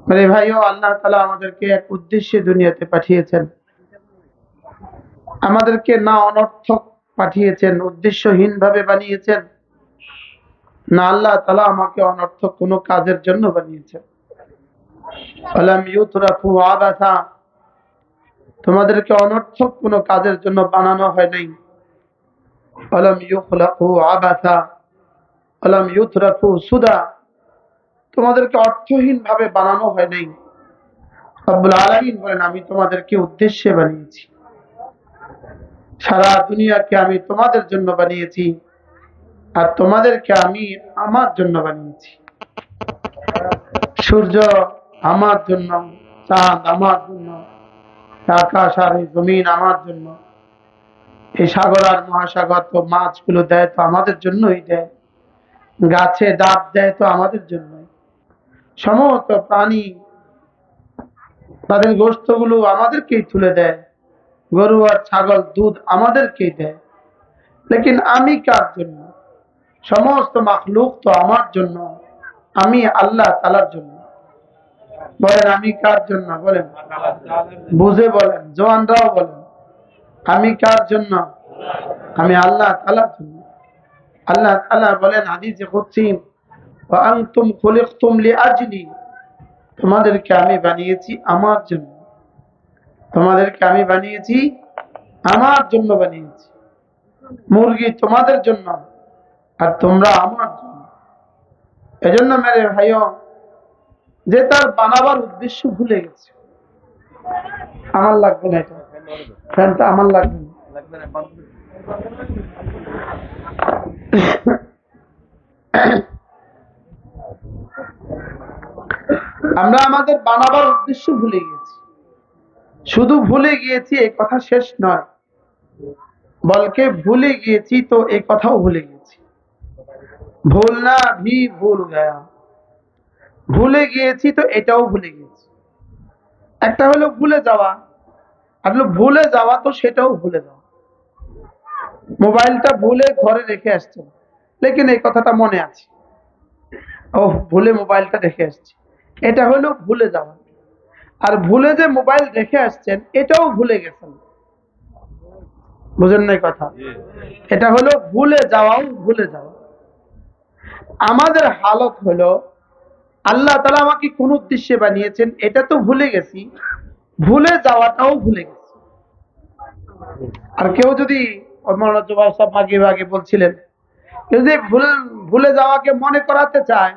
मेरे भाइयों, আল্লাহ তাআলা আমাদেরকে এক উদ্দেশ্যে দুনিয়াতে পাঠিয়েছেন। আমাদেরকে না অনর্থক পাঠিয়েছেন, উদ্দেশ্যহীন ভাবে বানিয়েছেন, না আল্লাহ তাআলা আমাকে অনর্থক কোনো কাজের জন্য বানিয়েছেন। আলাম ইউতরাফু আবাসা, তোমাদেরকে অনর্থক কোনো কাজের জন্য বানানো হয় নাই। আলাম ইউখলাকু আবাসা আলাম ইউতরাফু সুদা, তোমাদেরকে অর্থহীন ভাবে বানানো হয় নাই। রব্বুল আলামিন বলেন, আমি তোমাদেরকে উদ্দেশ্যে বানিয়েছি। সারা দুনিয়াকে আমি তোমাদের জন্য বানিয়েছি, আর তোমাদেরকে আমি আমার জন্য বানিয়েছি। সূর্য আমার জন্য, চাঁদ আমার জন্য, আকাশ আর এই জমিন আমার জন্য। এই সাগর আর মহাসাগর তো মাছগুলো দেয় তো আমাদের জন্যই দেয়, গাছে ডাব দেয় তো আমাদের জন্যই। সমস্ত প্রাণী তাদের গোশতগুলো আমাদেরকেই তুলে দেয়, গরু আর ছাগল দুধ আমাদেরকেই দেয়। লেকিন আমি কার জন্য? সমস্ত মাখলুক তো আমার জন্য, আমি আল্লাহ তাআলার জন্য। বলেন আমি কার জন্য? বলেন, বুঝে বলেন, জওয়ানরাও বলেন, আমি কার জন্য? আমি আল্লাহ তাআলার জন্য। আল্লাহ তাআলা বলেন হাদিসে কুদসি, ওয়া আনতুম খুলিকতুম লিআজলি, তোমাদেরকে আমি বানিয়েছি আমার জন্য। তোমাদেরকে আমি বানিয়েছি আমার জন্য বানিয়েছি। মুরগি তোমাদের জন্য আর তোমরা আমার জন্য। এজন্য মেরে ভাইও, যে তার বানাবার উদ্দেশ্য ভুলে গেছে, আমার লাগবে না, এটা ফ্যানটা আমার লাগবে না। আমরা আমাদের বানাবার উদ্দেশ্য ভুলে গেছি। শুধু ভুলে গিয়েছি এই কথা শেষ নয়, বলকে ভুলে গিয়েছি তো এই কথাও ভুলে গেছি। ভুলনা ভি ভুল গয়া, ভুলে গিয়েছি তো এটাও ভুলে গেছি। একটা হলো ভুলে যাওয়া, আর হলো ভুলে যাওয়া তো সেটাও ভুলে যাওয়া। মোবাইলটা ভুলে ঘরে রেখে আসছে, লেকিন এই কথাটা মনে আছে, ও ভুলে মোবাইলটা রেখে আসছে, এটা হলো ভুলে যাওয়া। আর ভুলে যে মোবাইল রেখে আসছেন এটাও ভুলে গেছেন, বুঝেন নাই কথা? এটা হলো ভুলে যাওয়াও ভুলে যাওয়া। আমাদের হালত হলো, আল্লাহ তাআলা আমাকে কোন উদ্দেশ্যে বানিয়েছেন এটা তো ভুলে গেছি, ভুলে যাওয়াটাও ভুলে গেছি। আর কেউ যদি মৌলানা জুবাইর সাহেব আগে বলছিলেন, কেউ যদি ভুলে যাওয়াকে মনে করাতে চায়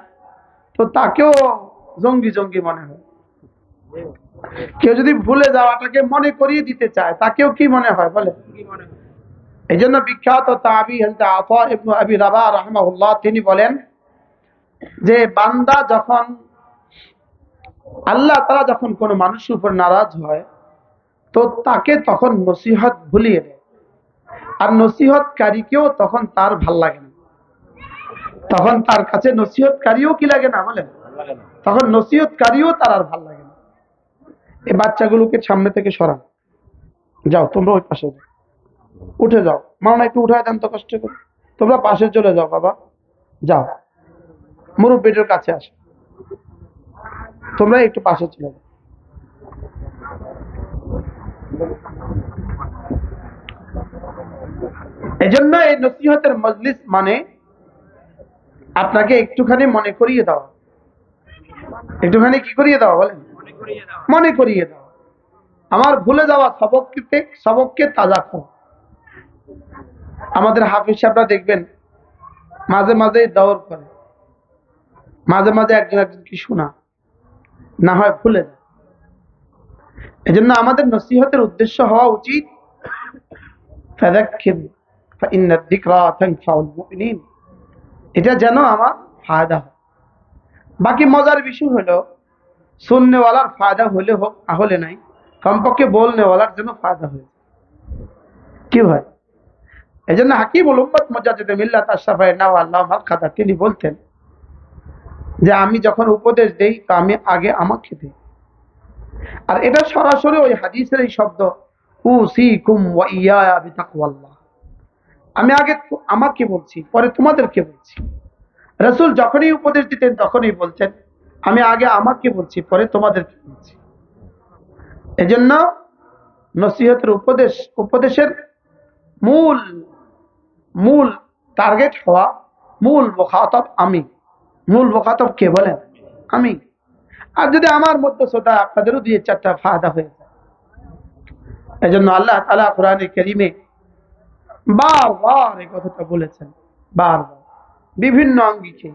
তো তাকেও জঙ্গি জঙ্গি মনে হয়। কেউ যদি ভুলে যাওয়াটাকে মনে করিয়ে দিতে চায় তাকেও কি মনে হয় বলে? এই জন্য বিখ্যাত তাবি হযরত আতা ইবনে আবি রাবাহ রাহিমাহুল্লাহ তিনি বলেন যে বান্দা যখন, আল্লাহ তাআলা যখন কোনো মানুষের উপর নারাজ হয় তো তাকে তখন নসিহত ভুলিয়ে দেয়, আর নসিহতকারীকেও তখন তার ভাল লাগে না। তখন তার কাছে নসিহতকারীও কি লাগে না বলেন? তখন নসিহতকারীও তার আর ভাল লাগে না। এই বাচ্চাগুলোকে সামনে থেকে সরান, যাও তোমরা ওই পাশে যাও, উঠে যাও, মাওনা একটু উঠায় দেন তো কষ্ট করে, তোমরা পাশে চলে যাও বাবা, যাও মুরব্বীদের কাছে আসো, তোমরা একটু পাশে চলে যাও। এজন্য এই নসিহতের মজলিস মানে আপনাকে একটুখানি মনে করিয়ে দেওয়া। একটুখানি কি করিয়ে দেওয়া বলেন? মনে করিয়ে দেওয়া। আমার ভুলে যাওয়া সবককে তাজা করা। আমাদের হাফিজ সাহেবরা দেখবেন মাঝে মাঝে দৌড় করে, মাঝে মাঝে একজন কি শোনা না হয় ভুলে যায়। এজন্য আমাদের নসিহতের উদ্দেশ্য হওয়া উচিত ফাযাক্কির ফাইন্নাদ যিকরা তানফাউল মুমিনিন, এটা যেন আমার ফায়দা হয়। বাকি মজার বিষয় হলো শুননেওয়ালার ফায়দা হলে হোক না হলে নাই, কমপক্ষে বলনেওয়ালার যেন ফায়দা হয়। কি হয়? এই জন্য হাকিমুল উম্মত মুজাদ্দিদ মিল্লাত আশরাফ আল্লাহ খাদা তিনি বলতেন যে আমি যখন উপদেশ দেই তো আমি আগে আমাকে দিই। আর এটা সরাসরি ওই হাদিসের এই শব্দ, উসিকুম ওয়া ইয়া বিতাকওয়াল্লাহ, আমি আগে আমাকে বলছি পরে তোমাদেরকে বলছি। রাসূল যখনই উপদেশ দিতেন তখনই বলতেন আমি আগে আমাকে বলছি, পরে তোমাদেরকে বলছি। এজন্য নসিহতের উপদেশের মূল মূল টার্গেট হওয়া, মূল মুখাতব আমি। মূল মুখাতব কে বলেন? আমি। আর যদি আমার মধ্যে শ্রোতা আপনাদেরও 2-4টা ফায়দা হয়ে যায়। এজন্য আল্লাহ তাআলা কোরআনে কারীমে বারবার এই কথাটা বলেছেন, বারবার বিভিন্ন আঙ্গিকে,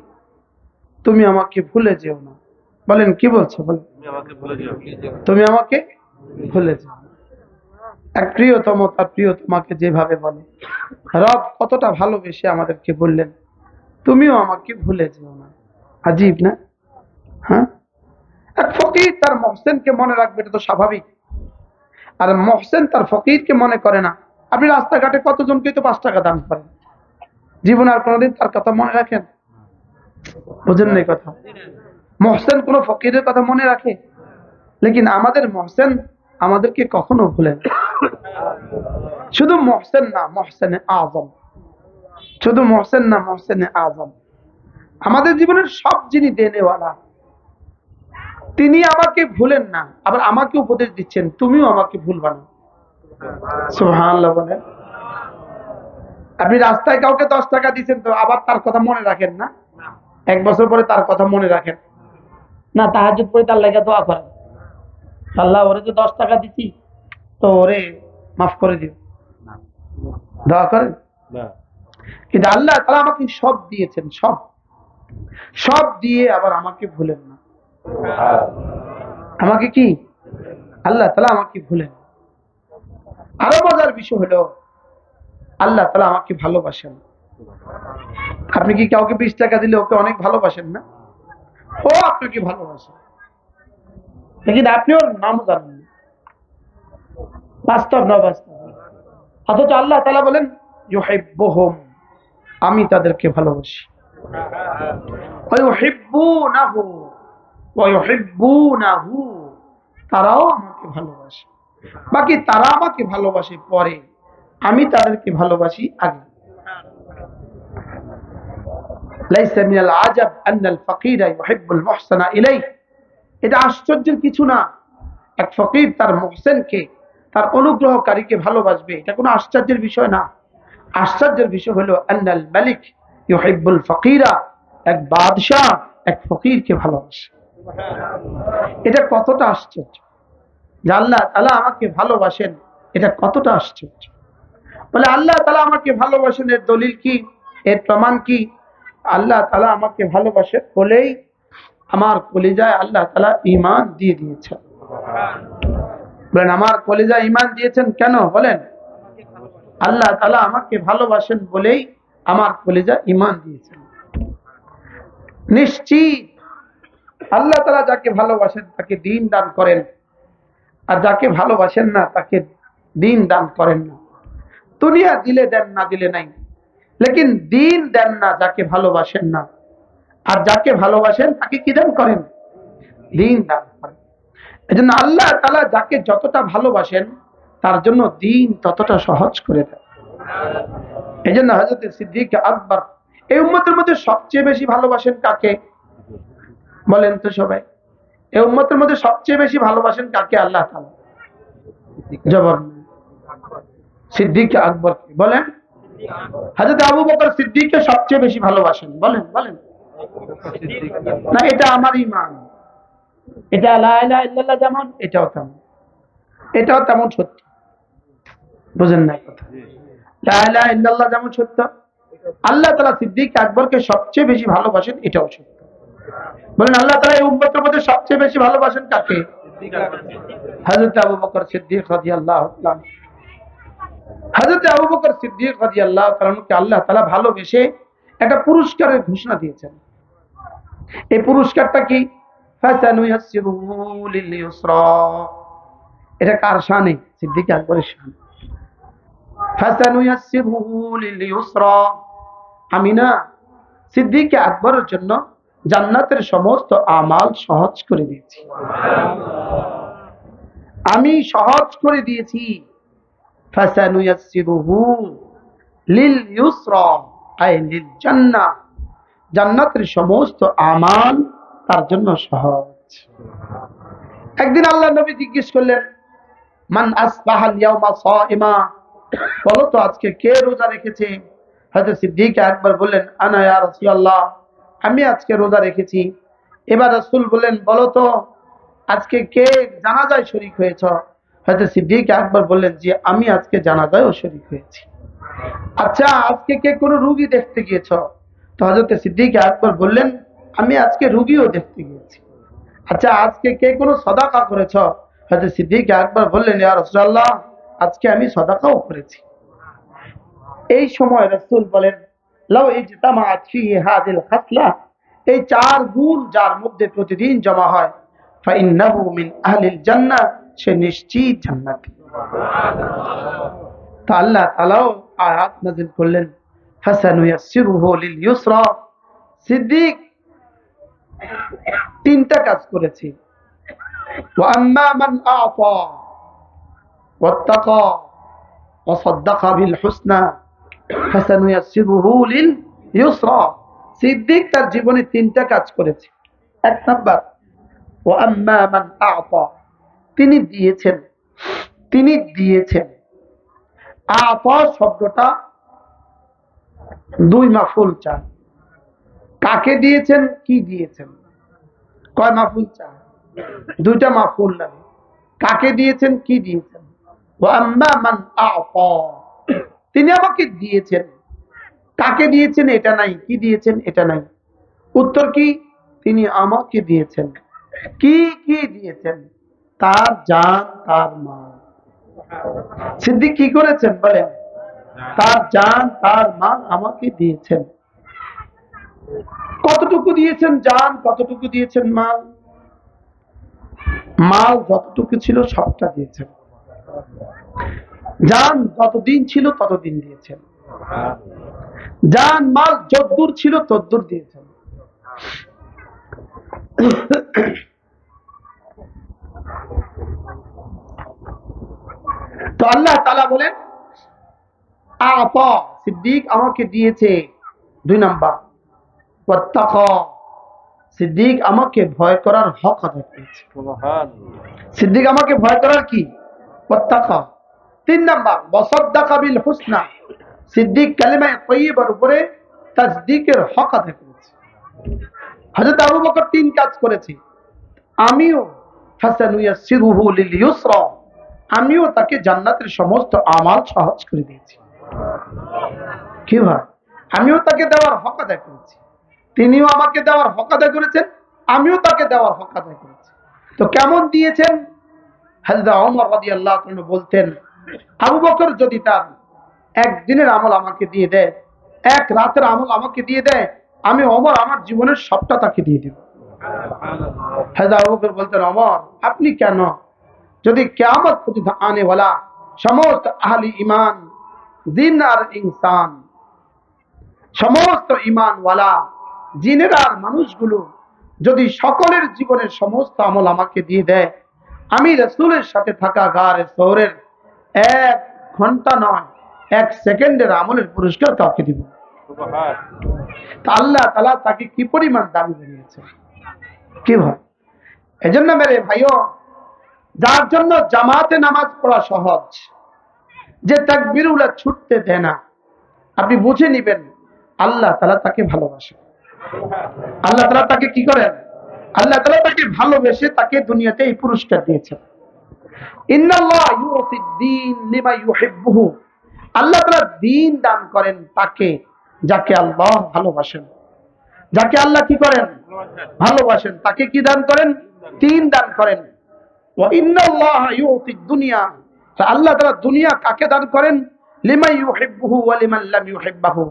তুমি আমাকে ভুলে যেও না। বলেন কি বলছে? বলেন তুমি আমাকে ভুলে যাও। এক প্রিয়তম তার প্রিয়তমাকে যেভাবে বলে, রব কতটা ভালোবেসে আমাদেরকে বললেন তুমিও আমাকে ভুলে যেও না। আজীব না? হ্যাঁ, এক ফকির তার মহসেনকে মনে রাখবে, এটা তো স্বাভাবিক। আর মহসেন তার ফকিরকে মনে করে না। আপনি রাস্তাঘাটে কতজনকে তো 5 টাকা দান করেন, জীবন আর কোনোদিন তার কথা মনে রাখেন? বুঝেন না কথা? মহসেন কোন ফকিরের কথা মনে রাখে? লেকিন আমাদের মহসেন আমাদেরকে কখনো ভুলেন। শুধু মহসেন না, মহসেনে আজম। শুধু মহসেন না, মহসেনে আজম। আমাদের জীবনের সব যিনি দেনেওয়ালা, তিনি আমাকে ভুলেন না, আবার আমাকে উপদেশ দিচ্ছেন তুমিও আমাকে ভুলবা না। সুবহানাল্লাহ বলেন। আপনি রাস্তায় কাউকে 10 টাকা দিচ্ছেন, তো আবার তার কথা মনে রাখেন না? 1 বছর পরে তার কথা মনে রাখেন না? তাহাজ্জুদ পড়ে তার লাগা দোয়া করেন, আল্লাহ ওরে যে 10 টাকা দিছি, তো ওরে মাফ করে দিও, দোয়া করেন? কিন্তু আল্লাহ তাআলা আমাকে সব দিয়েছেন, সব সব দিয়ে আবার আমাকে ভুলেন না। আমাকে কি আল্লাহ তাআলা আমাকে ভুলেন। আরো মজার বিষয় হলো আল্লাহ তাআলা আমাকে ভালোবাসেন। আপনি কি কাউকে 20 টাকা দিলে ওকে অনেক ভালোবাসেন না? ও আপনাকে ভালোবাসে, কিন্তু আপনি ওর নাম জানেন না। বাস্তব না বাস্তব? অথচ আল্লাহ তাআলা বলেন ইউহিব্বুহুম, আমি তাদেরকে ভালোবাসি। ওয়া ইউহিব্বুনাহু ওয়া ইউহিব্বুনাহু, তারাও আমাকে ভালোবাসে। বাকি তারা আমাকে ভালোবাসে পরে, আমি তাদেরকে ভালোবাসি আগে। লাইসা মিনাল আজাব আন্নাল ফাকিরা ইউহিব্বুল মুহসানা ইলাইহি, এটা আশ্চর্যের কিছু না। এক ফকির তার মুহসিনকে, তার অনুগ্রহকারীকে ভালোবাসবে, এটা কোনো আশ্চর্যের বিষয় না। আশ্চর্যের বিষয় হলো আন্নাল মালিক ইউহিব্বুল ফাকিরা, এক বাদশাহ এক ফকিরকে ভালোবাসে। এটা কতটা আশ্চর্য যে আল্লাহ তাআলা আমাকে ভালোবাসেন, এটা কতটা আশ্চর্য। বলে আল্লাহ তাআলা আমাকে ভালোবাসেন, এর দলিল কি, এর প্রমাণ কি? আল্লাহ তাআলা আমাকে ভালোবাসেন বলেই আমার কলিজায় আল্লাহ তাআলা ঈমান দিয়ে দিয়েছেন। বলেন আমার কলিজায় ঈমান দিয়েছেন কেন? বলেন আল্লাহ তাআলা আমাকে ভালোবাসেন বলেই আমার কলিজায় ঈমান দিয়েছেন। নিশ্চিত আল্লাহ তাআলা যাকে ভালোবাসেন তাকে দ্বীন দান করেন, আর যাকে ভালোবাসেন না তাকে দ্বীন দান করেন না। দুনিয়া দিলে দেন, না দিলে নাই, লেকিন দ্বীন দেন না যাকে ভালোবাসেন না। আর যাকে ভালোবাসেন তাকে কি দান করেন? দ্বীন দান করেন। এজন্য আল্লাহ তাআলা যাকে যতটা ভালোবাসেন তার জন্য দ্বীন ততটা সহজ করে দেন। এজন্য হযরত সিদ্দিক আকবর এই উম্মতের মধ্যে সবচেয়ে বেশি ভালোবাসেন কাকে? বলেন তো সবাই, এই উম্মতের মধ্যে সবচেয়ে বেশি ভালোবাসেন কাকে? আল্লাহ তাআলা। জবাব সিদ্দিক আকবরকে। বলেন হযরত আবু বকর সিদ্দিককে সবচেয়ে বেশি ভালোবাসেন। বলেন বলেন না, এটা আমার ঈমান, এটা লা ইলাহা ইল্লাল্লাহ যেমন এটাও তেমন, এটাও তেমন সত্য। বুঝেন না কথা? লা ইলাহা ইল্লাল্লাহ যেমন সত্য, আল্লাহ তাআলা সিদ্দিক আকবরকে সবচেয়ে বেশি ভালোবাসেন, এটাও সত্য। বলেন আল্লাহ তাআলা এই উম্মতের মধ্যে সবচেয়ে বেশি ভালোবাসেন কাকে? হযরত আবু বকর সিদ্দিক রাদিয়াল্লাহু তাআলা। হযরত আবু বকর সিদ্দিক রাদিয়াল্লাহু তাআলাকে আল্লাহ তাআলা ভালোবেসে একটা পুরস্কারের ঘোষণা দিয়েছেন। এই পুরস্কারটা কি? ফাসানুয়াসসিরুহু লিল ইউসরা। এটা কার শানে? সিদ্দিক আকবরের শানে। ফাসানুয়াসসিরুহু লিল ইউসরা, আমি না সিদ্দিক আকবরের জন্য জান্নাতের সমস্ত আমাল সহজ করে দিয়েছি। আমি সহজ করে দিয়েছি। ফাসানুয়াসসিরুহু লিল ইউসরা আই লিল জান্নাহ, জান্নাতের সমস্ত আমাল তার জন্য সহজ। একদিন আল্লাহ নবী জিজ্ঞেস করলেন, মান আসবাহাল ইয়াউমা সাইমা, বলো তো আজকে কে রোজা রেখেছে? হযরত সিদ্দিক আকবর বললেন, আনা ইয়া রাসূলুল্লাহ, আমি আজকে রোজা রেখেছি। এবার রাসূল বললেন, বলো তো আজকে কে জানাজায় শরীক হয়েছ? হযরত সিদ্দিক আকবর বললেন, যে আমি আজকে জানাজায়ও শরীক হয়েছি। আচ্ছা, আজকে কে কোনো রোগী দেখতে গিয়েছ? তো হযরত সিদ্দিক আকবর বললেন, আমি আজকে রোগীও দেখতে গিয়েছি। আচ্ছা, আজকে কে কোনো সাদাকা করেছ? হযরত সিদ্দিক আকবর বললেন, ইয়া রাসূলুল্লাহ, আজকে আমি সাদাকাও করেছি। এই সময় রাসূল বলেন, লাউ ইজতামাআত ফিহি হাযিল খাসলা, এই চার গুণ যার মধ্যে প্রতিদিন জমা হয়, ফাইন্নাহু মিন আহলিল জান্নাহ, সে নিশ্চিত জান্নাতি। তো আল্লাহ তাআলাও আয়াত নাযিল করলেন, ফাসানুয়াসসিরুহু লিল ইউসরা। সিদ্দিক তিনটা কাজ করেছে। ওয়া আম্মা মান আ'তা ওয়াত্তাকা ওয়া সাদ্দাকা বিল হুসনা ফাসানুয়াসসিরুহু লিল ইউসরা। সিদ্দিক তার জীবনে তিনটা কাজ করেছে। এক নাম্বার, ওয়া আম্মা মান আ'তা, তিনি দিয়েছেন। তিনি দিয়েছেন। আ'তা শব্দটা দুই মাফুল চায়। কাকে দিয়েছেন, কি দিয়েছেন? কয় মাফুল চায়? দুইটা মাফুল লাগে। কাকে দিয়েছেন, কি দিয়েছেন? ওয়া আম্মা মান আ'তা, তিনি আমাকে দিয়েছেন। কাকে দিয়েছেন এটা নাই, কি দিয়েছেন এটা নাই। উত্তর কি? তিনি আমাকে দিয়েছেন। কি কি দিয়েছেন? তার জান, তার মাল। সিদ্দিক কি করেছেন বলেন? তার জান, তার মাল আমাকে দিয়েছেন। কতটুকু দিয়েছেন জান, কতটুকু দিয়েছেন মাল? মাল যতটুকু ছিল সবটা দিয়েছেন। জান যতদিন ছিল ততদিন দিয়েছেন। জান মাল যতদূর ছিল ততদূর দিয়েছেন। তো আল্লাহ তাআলা বলেন, আ'তা, সিদ্দিক আমাকে দিয়েছে। দুই নাম্বার, ওয়াত্তাকা, সিদ্দিক আমাকে ভয় করার হক আদায় করেছে। সিদ্দিক আমাকে ভয় করার কি? ওয়াত্তাকা। তিন নাম্বার, ওয়াসাদ্দাকা বিল হুসনা, সিদ্দিক কালিমা তাইয়্যিবার উপরে তাসদীকের হক আদায় করেছে। হযরত আবু বকর তিন কাজ করেছে। আমিও ফাসানুয়াসসিরুহু লিল ইউসরা, আমিও তাকে জান্নাতের সমস্ত আমাল সহজ করে দিয়েছি। কি ভাই? আমিও তাকে দেওয়ার হক আদায় করেছি। তিনিও আমাকে দেওয়ার হক আদায় করেছেন, আমিও তাকে দেওয়ার হক আদায় করেছি। তো কেমন দিয়েছেন? হযরত ওমর রাদিয়াল্লাহু আনহু বলতেন, আবু বকর যদি তার একদিনের আমল আমাকে দিয়ে দেয়, এক রাতের আমল আমাকে দিয়ে দেয়, আমি ওমর আমার জীবনের সবটা তাকে দিয়ে দেব। হযরত আবু বকর বলতেন, ওমর আপনি কেন? যদি কিয়ামত পর্যন্ত আনেওয়ালা সমস্ত আহলি ঈমান, জিন আর ইনসান, সমস্ত ঈমানওয়ালা জিনের আর মানুষগুলো যদি সকলের জীবনের সমস্ত আমল আমাকে দিয়ে দেয়, আমি রাসূলের সাথে থাকা গারে সওরের 1 ঘন্টা নয়, 1 সেকেন্ডের আমলের পুরস্কার কাউকে দিব। তা আল্লাহ তাআলা তাকে কি পরিমাণ দামি বানিয়েছে। কি ভাই? এজন্য মেরে ভাইও, যার জন্য জামাতে নামাজ পড়া সহজ, যে তাকবীরুল্লাহ ছুটতে দেয় না, আপনি বুঝে নেবেন আল্লাহ তাআলা তাকে ভালোবাসেন। আল্লাহ তাআলা তাকে কি করেন? আল্লাহ তাআলা তাকে ভালোবেসে তাকে দুনিয়াতে এই পুরস্কার দিয়েছেন। ইন্নাল্লাহ ইউতিদ দ্বীন লিমা ইউহিব্বুহু, আল্লাহ তাআলা দ্বীন দান করেন তাকে যাকে আল্লাহ ভালোবাসেন। যাকে আল্লাহ কি করেন? ভালোবাসেন, তাকে কি দান করেন? দ্বীন দান করেন। ওয়া ইন্নাল্লাহ ইউতিদ দুনিয়া, আল্লাহ তাআলা দুনিয়া কাকে দান করেন? লিমা ইউহিব্বুহু ওয়া লিমান লাম ইউহিব্বুহু,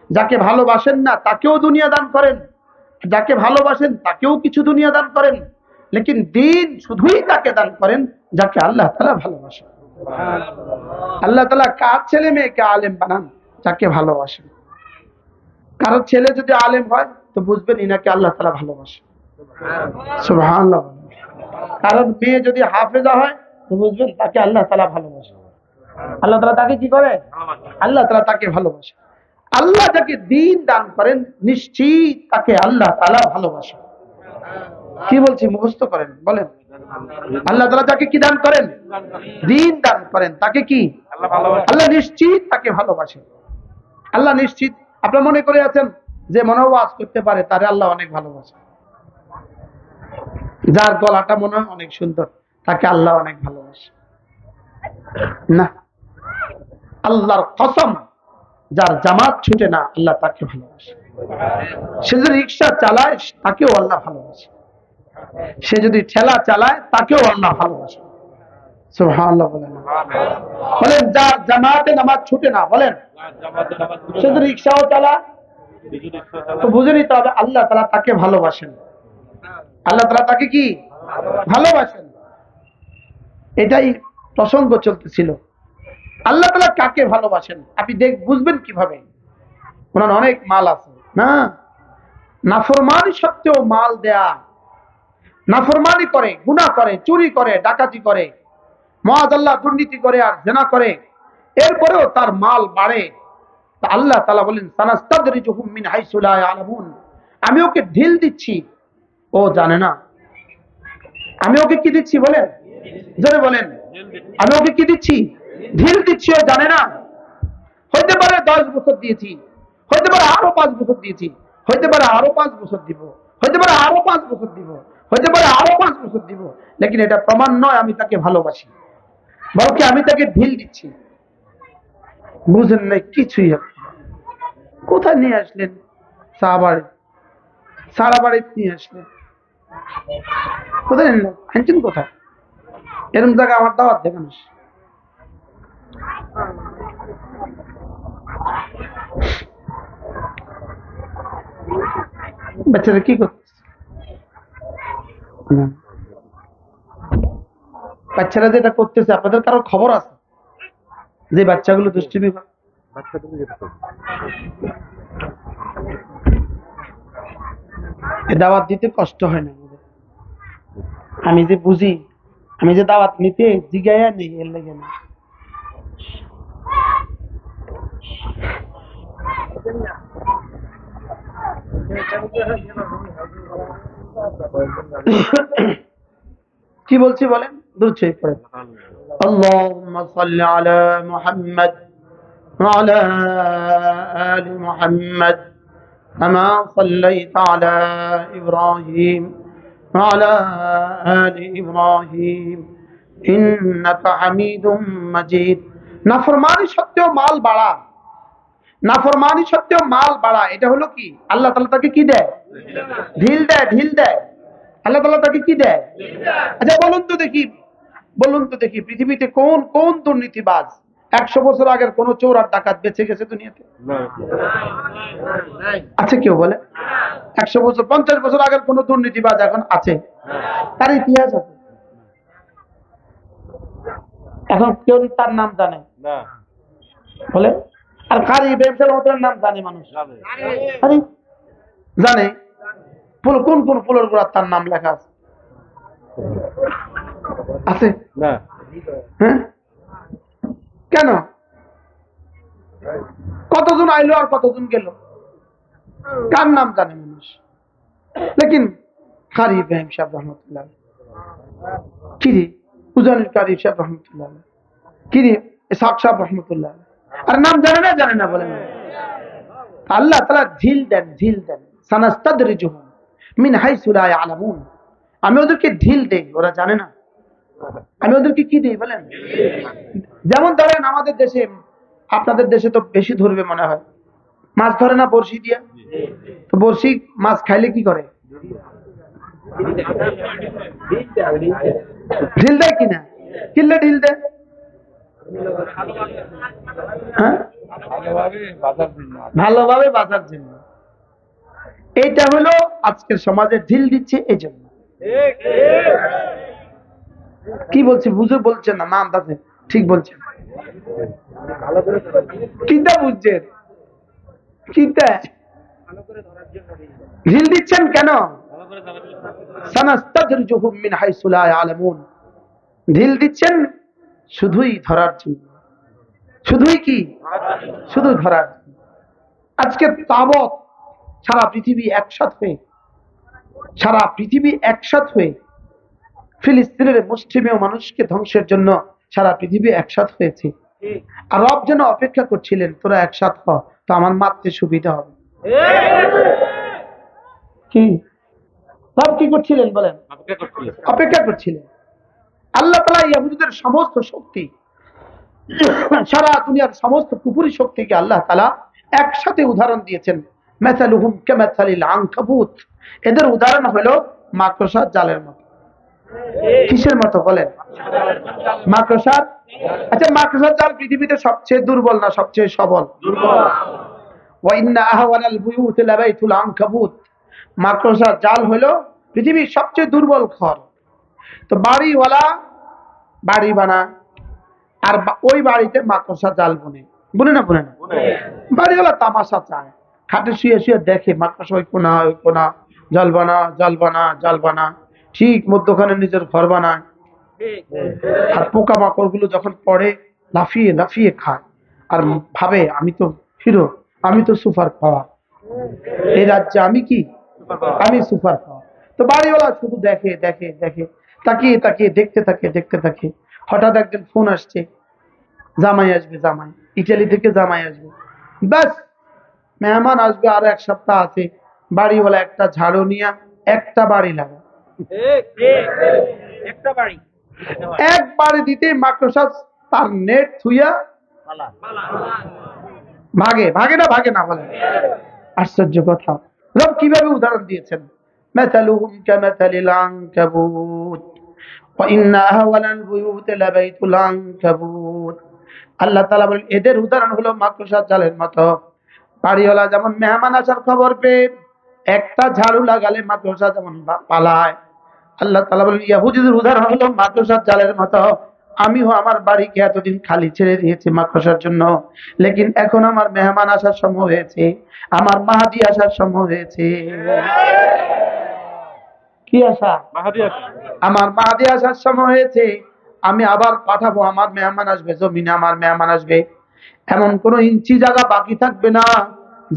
যাকে ভালোবাসেন না তাকেও দুনিয়া দান করেন, যাকে ভালোবাসেন তাকেও কিছু দুনিয়া দান করেন। লেকিন দ্বীন শুধুই তাকে দান করেন যাকে আল্লাহ তাআলা ভালোবাসেন। আল্লাহ তাআলা কার ছেলে মেয়েকে আলেম বানান? যাকে ভালোবাসেন। কারো ছেলে যদি আলেম হয় তো বুঝবেন ইনাকে আল্লাহ তাআলা ভালোবাসেন। সুবহানাল্লাহ। কারণ মেয়ে যদি হাফেজা হয় তো বুঝবেন তাকে আল্লাহ তাআলা ভালোবাসেন। আল্লাহ তাআলা তাকে কি করে? আল্লাহ তাআলা তাকে ভালোবাসেন। আল্লাহ যাকে দ্বীন দান করেন নিশ্চিত তাকে আল্লাহ তাআলা ভালোবাসেন। কি বলছি মুখস্থ করেন, বলেন। আল্লাহ তাআলা তাকে কি দান করেন? দিন দান করেন। তাকে কি আল্লাহ নিশ্চিত তাকে ভালোবাসেন। আল্লাহ নিশ্চিত। আপনারা মনে করে আছেন যে মনোবাস করতে পারে তারে আল্লাহ অনেক ভালোবাসে। যার গলাটা মনে হয় অনেক সুন্দর তাকে আল্লাহ অনেক ভালোবাসে না। আল্লাহর কসম, যার জামাত ছুটে না আল্লাহ তাকে ভালোবাসে। সে যদি রিক্সা চালায় তাকেও আল্লাহ ভালোবাসে। সে যদি ঠেলা চালায় তাকেও আল্লাহ ভালোবাসে। সুবহানাল্লাহ বলেন। বলেন যার জামাতে নামাজ ছুটে না, বলেন সে যদি রিক্সাও চালায় তো বুঝে নিতে হবে আল্লাহ তাআলা তাকে ভালোবাসেন। আল্লাহ তাআলা তাকে কি ভালোবাসেন। এটাই প্রসঙ্গ চলতেছিল। আল্লাহ তাআলা কাকে ভালোবাসেন আপনি বুঝবেন কিভাবে? ওনার অনেক মাল আছে না, নাফরমানি সত্ত্বেও মাল দেয়া, নাফরমানি করে, গুনাহ করে, চুরি করে, ডাকাতি করে, মুআযাল্লাহ দুর্নীতি করে আর জিনা করে, এরপরেও তার মাল বাড়ে। তা আল্লাহ তাআলা বলেন সানাস্তাদরিজুহুম মিন হাইসু লা ইয়ালামুন, আমি ওকে ঢিল দিচ্ছি ও জানে না। আমি ওকে কি দিচ্ছি বলেন, জোরে বলেন। আমি ওকে কি দিচ্ছি? ঢিল দিচ্ছি, ও জানে না। হইতে পারে 10 বছর দিয়েছি, হইতে পারে আরো 5 বছর দিয়েছি, হইতে পারে আরো 5 বছর দিব, হইতে পারে আরো 5 বছর দিব, হইতে পারে আরো 5 বছর দিব, লেকিন এটা প্রমাণ নয় আমি তাকে ভালোবাসি, বলকে আমি তাকে ঢিল দিচ্ছি। বুঝেন নাই কিছুই। কোথায় নিয়ে আসলেন? সারা বাড়িতে নিয়ে আসলেন। কোথায় নিলেন? আনছেন কোথায়? এরকম জায়গা আমার দাওয়াত দেবেন। বাচ্চারা কি করতেছে? বাচ্চারা যেটা করতেছে আপনাদের কারো খবর আছে যে বাচ্চাগুলো দুষ্টুমি করে? দাওয়াত দিতে কষ্ট হয় না? আমি যে বুঝি, আমি যে দাওয়াত নিতে জিগাইয়া নেই এর লেগে না। কি বলছি বলেন? দূর ছয় পড়ে আল্লাহুম্মা সাল্লি আলা মুহাম্মাদ ওয়া আলা আলি মুহাম্মাদ কামা সাল্লাইতা আলা ইব্রাহিম ওয়া আলা আলি ইব্রাহিম ইন্নাকা হামিদুম মাজিদ। নাফরমানি সত্ত্বেও মাল বাড়া, নাফরমানি সত্ত্বেও মাল বাড়া, এটা হলো কি? আল্লাহ তাআলা তাকে কি দেয়? ঢিল দেয়, ঢিল দেয়। আল্লাহ তাআলা তাকে কি দেয়? আচ্ছা বলুন তো দেখি, বলুন তো দেখি পৃথিবীতে কোন কোন দুর্নীতিবাজ 100 বছর আগের কোন চোর আর ডাকাত বেঁচে গেছে দুনিয়াতে? আছে কেউ বলে? 100 বছর 50 বছর আগের কোন দুর্নীতিবাজ এখন আছে? তার ইতিহাস আছে? এখন কেউ তার নাম জানে না বলে? আর কারি ব্যবসার মতো নাম জানে মানুষ? আরে জানে। কোন কোন ফুলের গোড়া তার নাম লেখা আছে? আছে না? হ্যাঁ, কেন? কতজন আইলো আর কতজন গেল, কার নাম জানে মানুষ? লেকিন কারি ইব্রাহিম সাহেব রহমতুল্লাহ, কিরে উজানির কারি সাহেব রহমতুল্লাহ, কিরে ইসহাক সাহেব রহমতুল্লাহ, আর নাম জানে না? জানে না বলেন। আল্লাহ তাআলা ঢিল দেন, ঢিল দেন। সানাস্তাদরিজুহুম মিন হাইসু লা ইয়ালামুন, আমি ওদেরকে ঢিল দেই, ওরা জানে না। আমি ওদেরকে কি দেই বলেন? যেমন ধরেন আমাদের দেশে, আপনাদের দেশে তো বেশি ধরবে মনে হয়, মাছ ধরে না বড়শি দিয়া? তো বড়শি মাছ খাইলে কি করে? ঢিল দেয় কিনা? কিনলে ঢিল দেয়? হ্যাঁ, ভালোভাবে বাঁচার জন্য। এইটা হলো আজকের সমাজে ঢিল দিচ্ছে এই জন্য। কি বলছে বুঝে বলছেন না? নাম আছে ঠিক বলছেন, কিটা বুঝছেন? কিটা ঢিল দিচ্ছেন কেন? সানাস্তাদরিজুহুম মিন হাইসু লা ইয়ালামুন, ঢিল দিচ্ছেন শুধুই ধরার জন্য। শুধুই কি? শুধু ধরার জন্য। আজকে তাবৎ সারা পৃথিবী একসাথে সারা পৃথিবী একসাথ হয়ে ফিলিস্তিনের মুসলিমীয় মানুষকে ধ্বংসের জন্য সারা পৃথিবী একসাথ হয়েছে। আর রব যেন অপেক্ষা করছিলেন তোরা একসাথ হ, তো আমার মারতে সুবিধা হবে। কি রব কি করছিলেন বলেন? অপেক্ষা করছিলেন। আল্লাহ তাআলা ইহুদিদের সমস্ত শক্তি, সারা দুনিয়ার সমস্ত কুফরি শক্তিকে আল্লাহ তাআলা একসাথে উদাহরণ দিয়েছেন। মাসালুহুম কামাসালিল আনকাবুত, এদের উদাহরণ হলো মাকড়সার জালের মতো। কিসের মতো বলেন? মাকড়সার। আচ্ছা, মাকড়সার জাল পৃথিবীতে সবচেয়ে দুর্বল না সবচেয়ে সবল? ওয়া ইন্না আহওয়ানাল বুয়ুতি লাবাইতুল আনকাবুত, মাকড়সার জাল হলো পৃথিবীর সবচেয়ে দুর্বল ঘর। তো বাড়িওয়ালা বাড়ি বানায় আর ওই বাড়িতে মাকড়সা জাল বুনে, বুনে না বুনে না? বাড়িওয়ালা তামাশা চায়, খাটে শুয়ে শুয়ে দেখে মাকড়সা ওই কোনা ওই কোনা জাল বানা জাল বানা জাল বানা, ঠিক মধ্যখানে নিজের ঘর বানায়। আর পোকামাকড় গুলো যখন পড়ে লাফিয়ে লাফিয়ে খায় আর ভাবে আমি তো হিরো, আমি তো সুপার পাওয়ার, এই রাজ্যে আমি কি, আমি সুপার পাওয়ার। তো বাড়িওয়ালা শুধু দেখে দেখে দেখে, তাকিয়ে তাকিয়ে দেখতে থাকে দেখতে থাকে। হঠাৎ একদিন ফোন আসছে, জামাই আসবে, জামাই ইটালি থেকে জামাই আসবে। ব্যাস, মেহমান আসবে আর 1 সপ্তাহ আছে। বাড়িওয়ালা একটা ঝাড়ু নিয়ে একটা বাড়ি লাগা, এক বাড়ি দিতে মাকড়সা তার নেট থুইয়া ভাগে। ভাগে না ভাগে না বলেন? আশ্চর্য কথা, রব কিভাবে উদাহরণ দিয়েছেন। মাসালুহুম কামাসালিল আনকাবুত ওয়া ইন্না আহওয়ানাল বুয়ুতি লাবাইতুল আনকাবুত। আল্লাহ তাআলা বলেন এদের উদাহরণ হলো মাকড়সার জালের মতো। বাড়িওয়ালা যেমন মেহমান আসার খবর পেয়ে একটা ঝাড়ু লাগালে মাকড়সা যেমন পালায়, আল্লাহ তাআলা বলেন ইহুদিদের উদাহরণ হলো মাকড়সার জালের মতো। আমিও আমার বাড়িকে এতদিন খালি ছেড়ে দিয়েছি মাকড়সার জন্য, লেকিন এখন আমার মেহমান আসার সময় হয়েছে, আমার মাহাদি আসার সময় হয়েছে। কি আসা? আমার মাহাদি আসার সময় হয়েছে, আমি আবার পাঠাবো, আমার মেহমান আসবে, জমিনে আমার মেহমান আসবে। এমন কোন ইঞ্চি জায়গা বাকি থাকবে না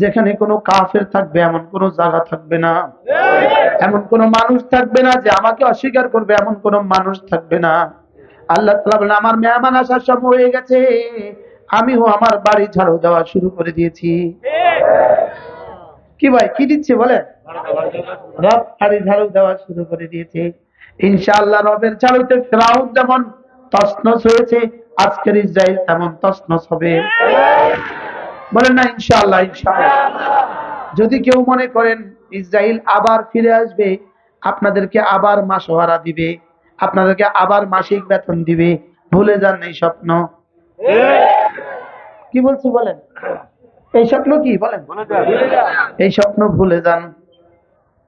যেখানে কোনো কাফের থাকবে, এমন কোন জায়গা থাকবে না, এমন কোন মানুষ থাকবে না যে আমাকে অস্বীকার করবে, এমন কোন মানুষ থাকবে না। আল্লাহ তাআলা বলেন আমার মেহমান আসার সময় হয়ে গেছে, আমিও আমার বাড়ি ঝাড়ু দেওয়া শুরু করে দিয়েছি। কি ভাই কি দিচ্ছে বলেন? রব বাড়ি ঝাড়ু দেওয়া শুরু করে দিয়েছে। ইনশাআল্লাহ রবের ঝাড়ুতে ফিরাউন যেমন তছনছ হয়েছে, আজকের ইসরায়েল তেমন তছনছ হবে। বলেন না ইনশাআল্লাহ? ইনশাআল্লাহ। যদি কেউ মনে করেন ইসরায়েল আবার ফিরে আসবে, আপনাদেরকে আবার মাসোহারা দিবে, আপনাদেরকে আবার মাসিক বেতন দিবে, ভুলে যান এই স্বপ্ন। কি বলছি বলেন? এই স্বপ্ন কি বলেন? এই স্বপ্ন ভুলে যান,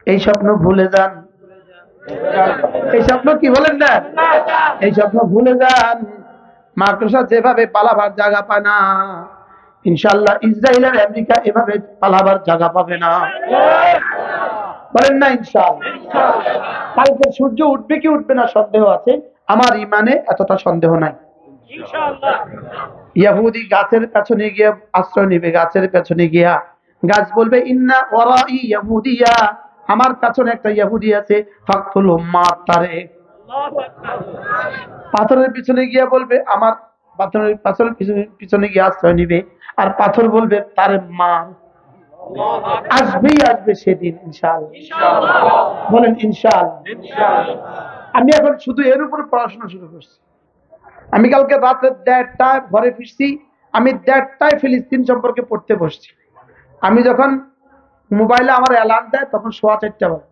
এই স্বপ্ন ভুলে যান, এই স্বপ্ন কি বলেন না? এই স্বপ্ন ভুলে যান। মাকড়সা যেভাবে পালাবার জায়গা পায় না, ইনশাআল্লাহ ইসরায়েল আর আমেরিকা এভাবে পালাবার জায়গা পাবে না। বলেন না ইনশাআল্লাহ? কালকে সূর্য উঠবে কি উঠবে না সন্দেহ আছে, আমার ইমানে এতটা সন্দেহ নাই। ইহুদি গাছের পেছনে গিয়ে আশ্রয় নিবে, গাছের পেছনে গিয়া গাছ বলবে ইন্না ওয়ারাই ইহুদিয়া, আমার পেছনে একটা ইহুদি আছে, ফাকতুল উম্মাত তারে। পাথরের পিছনে গিয়ে বলবে আমার পাথরের পিছনে গিয়ে আশ্রয় নিবে, আর পাথর বলবে তারে মা। আসবেই আসবে সেদিন ইনশাআল্লাহ। বলেন ইনশাআল্লাহ। আমি এখন শুধু এর উপর পড়াশোনা শুরু করছি। আমি কালকে রাতে 1:30টায় ঘরে ফিরছি, আমি 1:30টায় ফিলিস্তিন সম্পর্কে পড়তে বসছি। আমি যখন মোবাইলে আমার অ্যালার্ম দেয় তখন 4:15 বাজে।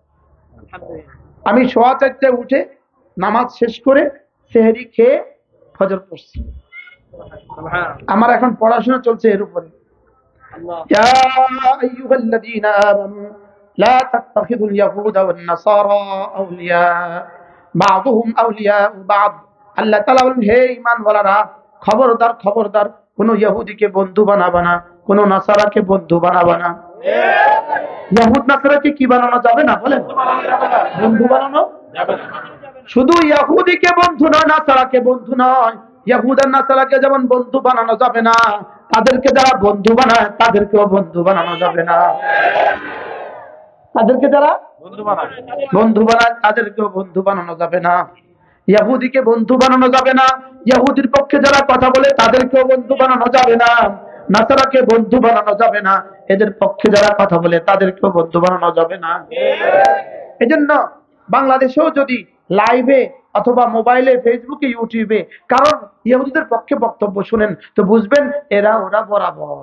আমি 4:15টায় উঠে নামাজ শেষ করে সেহরি খেয়ে ফজর পড়ছি। আমার এখন পড়াশোনা চলছে এর উপরে। ইয়া আইয়ুহাল্লাযীনা আমানু লা তাত্তাখিযুল ইয়াহুদা ওয়ান নাসারা আউলিয়া বা'দুহুম আউলিয়াউ বা'দ। আল্লাহ তাআলা বলেন হে ঈমানওয়ালারা, খবরদার খবরদার কোন ইহুদিকে বন্ধু বানাবা না, কোন নাসারাকে বন্ধু বানাবা না। ইহুদ নাসারাকে কি বানানো যাবে না? বলেন বন্ধু বানানো যাবে না। শুধু ইহুদিকে বন্ধু নয়, নাসারাকে বন্ধু নয়, ইহুদ আর নাসারাকে যেমন বন্ধু বানানো যাবে না, তাদেরকে যারা বন্ধু বানায় তাদেরকেও বন্ধু বানানো যাবে না। তাদেরকে যারা বন্ধু বানায়, তাদেরকেও বন্ধু বানানো যাবে না। ইহুদিকে বন্ধু বানানো যাবে না, ইহুদির পক্ষে যারা কথা বলে তাদেরকেও বন্ধু বানানো যাবে না। নাসারাকে বন্ধু বানানো যাবে না, এদের পক্ষে যারা কথা বলে তাদেরকেও বন্ধু বানানো যাবে না। এজন্য বাংলাদেশেও যদি লাইভে অথবা মোবাইলে, ফেসবুকে, ইউটিউবে কারণ ইহুদিদের পক্ষে বক্তব্য শুনেন তো বুঝবেন এরা ওরা বরাবর।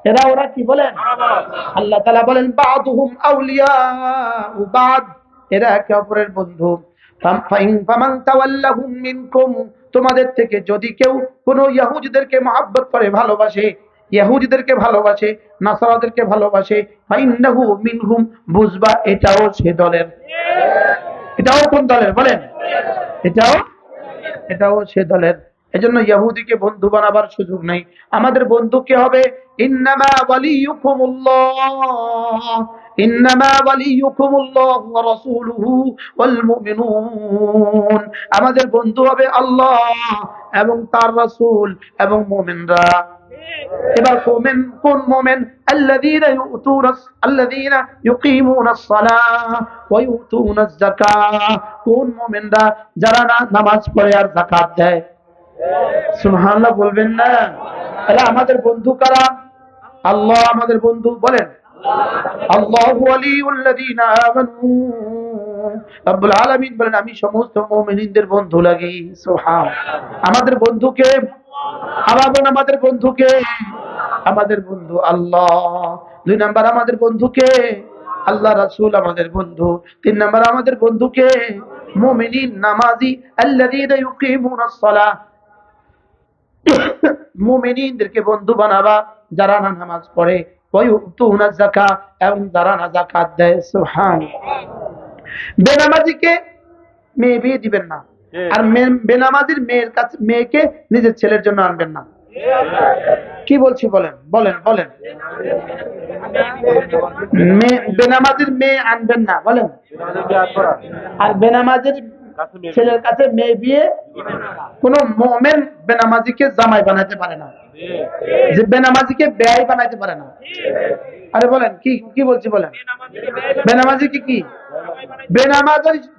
এরা ওরা কি বলেন? আল্লাহ তাআলা বলেন বাদুহুম আউলিয়াউ বাদ, এরা একে অপরের বন্ধু। ফামান তাওয়াল্লাহুম মিনকুম, তোমাদের থেকে যদি কেউ কোনো ইহুদিদেরকে মহব্বত করে, ভালোবাসে, ইহুদিদেরকে ভালোবাসে, নাসারাদেরকে ভালোবাসে, ফাইন্নাহু মিনহুম, বুঝবা এটাও সে দলের। এটাও কোন দলের বলেন? এটাও সে দলের। এজন্য ইহুদিকে বন্ধু বানাবার সুযোগ নাই। আমাদের বন্ধু কে হবে? ইন্নামা ওয়ালিয়ুকুমুল্লাহ, ইন্নামা ওয়ালিয়ুকুমুল্লাহ ওয়া রাসূলুহু ওয়াল মুমিনুন। আমাদের বন্ধু হবে আল্লাহ এবং তার রাসূল এবং মুমিনরা। এবার কোন মুমিন? আল্লাযীনা ইউকিমুনাস সালাহ ওয়া ইউতুনাজ যাকাহ। কোন মুমিনরা? যারা নামাজ পড়ে আর যাকাত দেয়। সুবহানাল্লাহ বলবেন না? তাহলে আমাদের বন্ধু কারা? আল্লাহ আমাদের বন্ধু, বলেন আল্লাহু ওয়ালিউল্লাযীনা আমানু। রব্বুল আলামিন বলেন আমি সমস্ত মুমিনদের বন্ধু লাগি। সুবহানাল্লাহ। আমাদের বন্ধুকে আবার আমাদের বন্ধুকে, আমাদের বন্ধু আল্লাহ। 2 নাম্বার আমাদের বন্ধুকে আল্লাহ রাসূল আমাদের বন্ধু। 3 নাম্বার আমাদের বন্ধুকে মুমিনিন, নামাজি, আল্লাযীনা ইউকিমুনাস সালাহ। মুমিনদেরকে বন্ধু বানাবা যারা নামাজ পড়ে, ওয়া ইউতুনাজ যাকাত, এবং যারা যাকাত দেয়। সুবহানাল্লাহ। বেনামাজিকে মেয়ে বিয়ে দিবেন না, আর বেনামাজির মেয়েকে নিজের ছেলের জন্য আনবেন না। কি বলছি বলেন? বেনামাজির মেয়ে আনবেন না বলেন, আর বেনামাজির ছেলের কাছে মেয়ে বিয়ে কোন মুমিন বেনামাজিকে জামাই বানাতে পারে না, যে বেনামাজিকে বেয়াই বানাতে পারে না। আরে বলেন কি বলছি বলেন? বেনামাজিকে কি?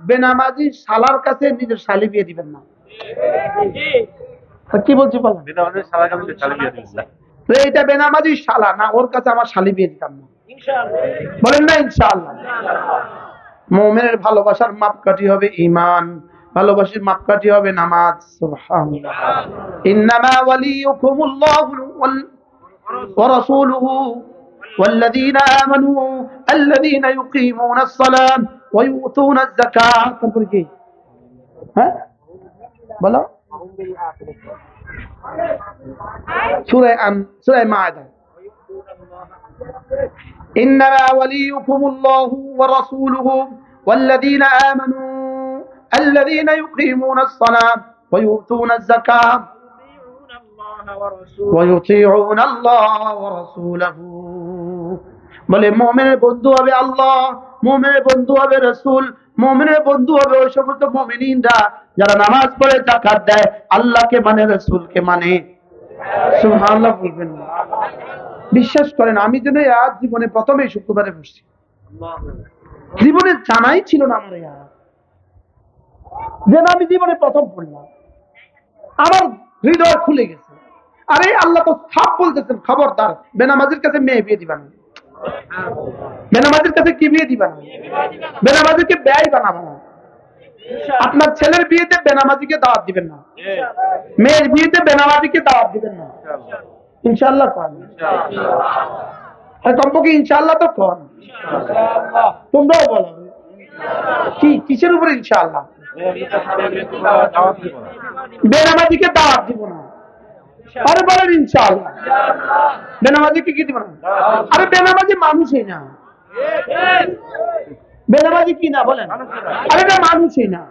বেনামাজি শালার কাছে নিজের শালি বিয়ে দিবেন না। কি বলছি বলেন? এটা বেনামাজি শালা না, ওর কাছে আমার শালি বিয়ে দিতাম না। বলেন না ইনশাআল্লাহ। মুমিনের ভালোবাসার মাপকাঠি হবে ঈমান, ভালোবাসার মাপকাঠি হবে নামাজ। সুবহানাল্লাহ। ইন্নামা ওয়ালিয়ুকুমুল্লাহু ওয়া রাসূলুহু ওয়াল্লাযীনা আমানু আল্লাযীনা ইউকিমুনাস সালাত ওয়া ইউতুনাজ যাকাত। তারপর কি? হ্যাঁ বলো। সূরা মাইদা। إنما وليكم الله ورسوله والذين آمنوا الذين يقيمون الصلاة ويؤتون الزكاة ويطيعون الله ورسوله। বলে মুমিনের বন্ধু হবে আল্লাহ, মুমিনের বন্ধু হবে রাসূল, মুমিনের বন্ধু হবে ওই সমস্ত মুমিনিনরা যারা নামাজ পড়ে, যাকাত দেয়, আল্লাহকে মানে, রাসূলকে মানে। সুবহানাল্লাহ বলবেন না? বিশ্বাস করেন আমি যেন আজ জীবনে প্রথমে শুক্রবারে বসছি, জীবনে জানাই ছিল না আমার, যেন আমি জীবনে প্রথম পড়লাম, আমার হৃদয় খুলে গেছে। আরে আল্লাহ তো সাফ বলতেছেন খবরদার বেনামাজির কাছে মেয়ে বিয়ে দিবা না, বেনামাজির কাছে কি বিয়ে দিবা না, বেনামাজিকে ব্যয় বানাবো না। আপনার ছেলের বিয়েতে বেনামাজিকে দাওয়াত দিবেন না, মেয়ের বিয়েতে বেনামাজিকে দাওয়াত দিবেন না। ইনশাআল্লাহ কোন? আর কমপক্ষে ইনশাআল্লাহ তো কোন? তোমরাও বলো কিসের উপর ইনশাআল্লাহ? বেনামাজিকে দাওয়াত দিব না। আরে বলেন ইনশাআল্লাহ। বেনামাজিকে কি দিব না? আরে বেনামাজি মানুষই না, বেনামাজি কি না বলেন? আরে এটা মানুষই না।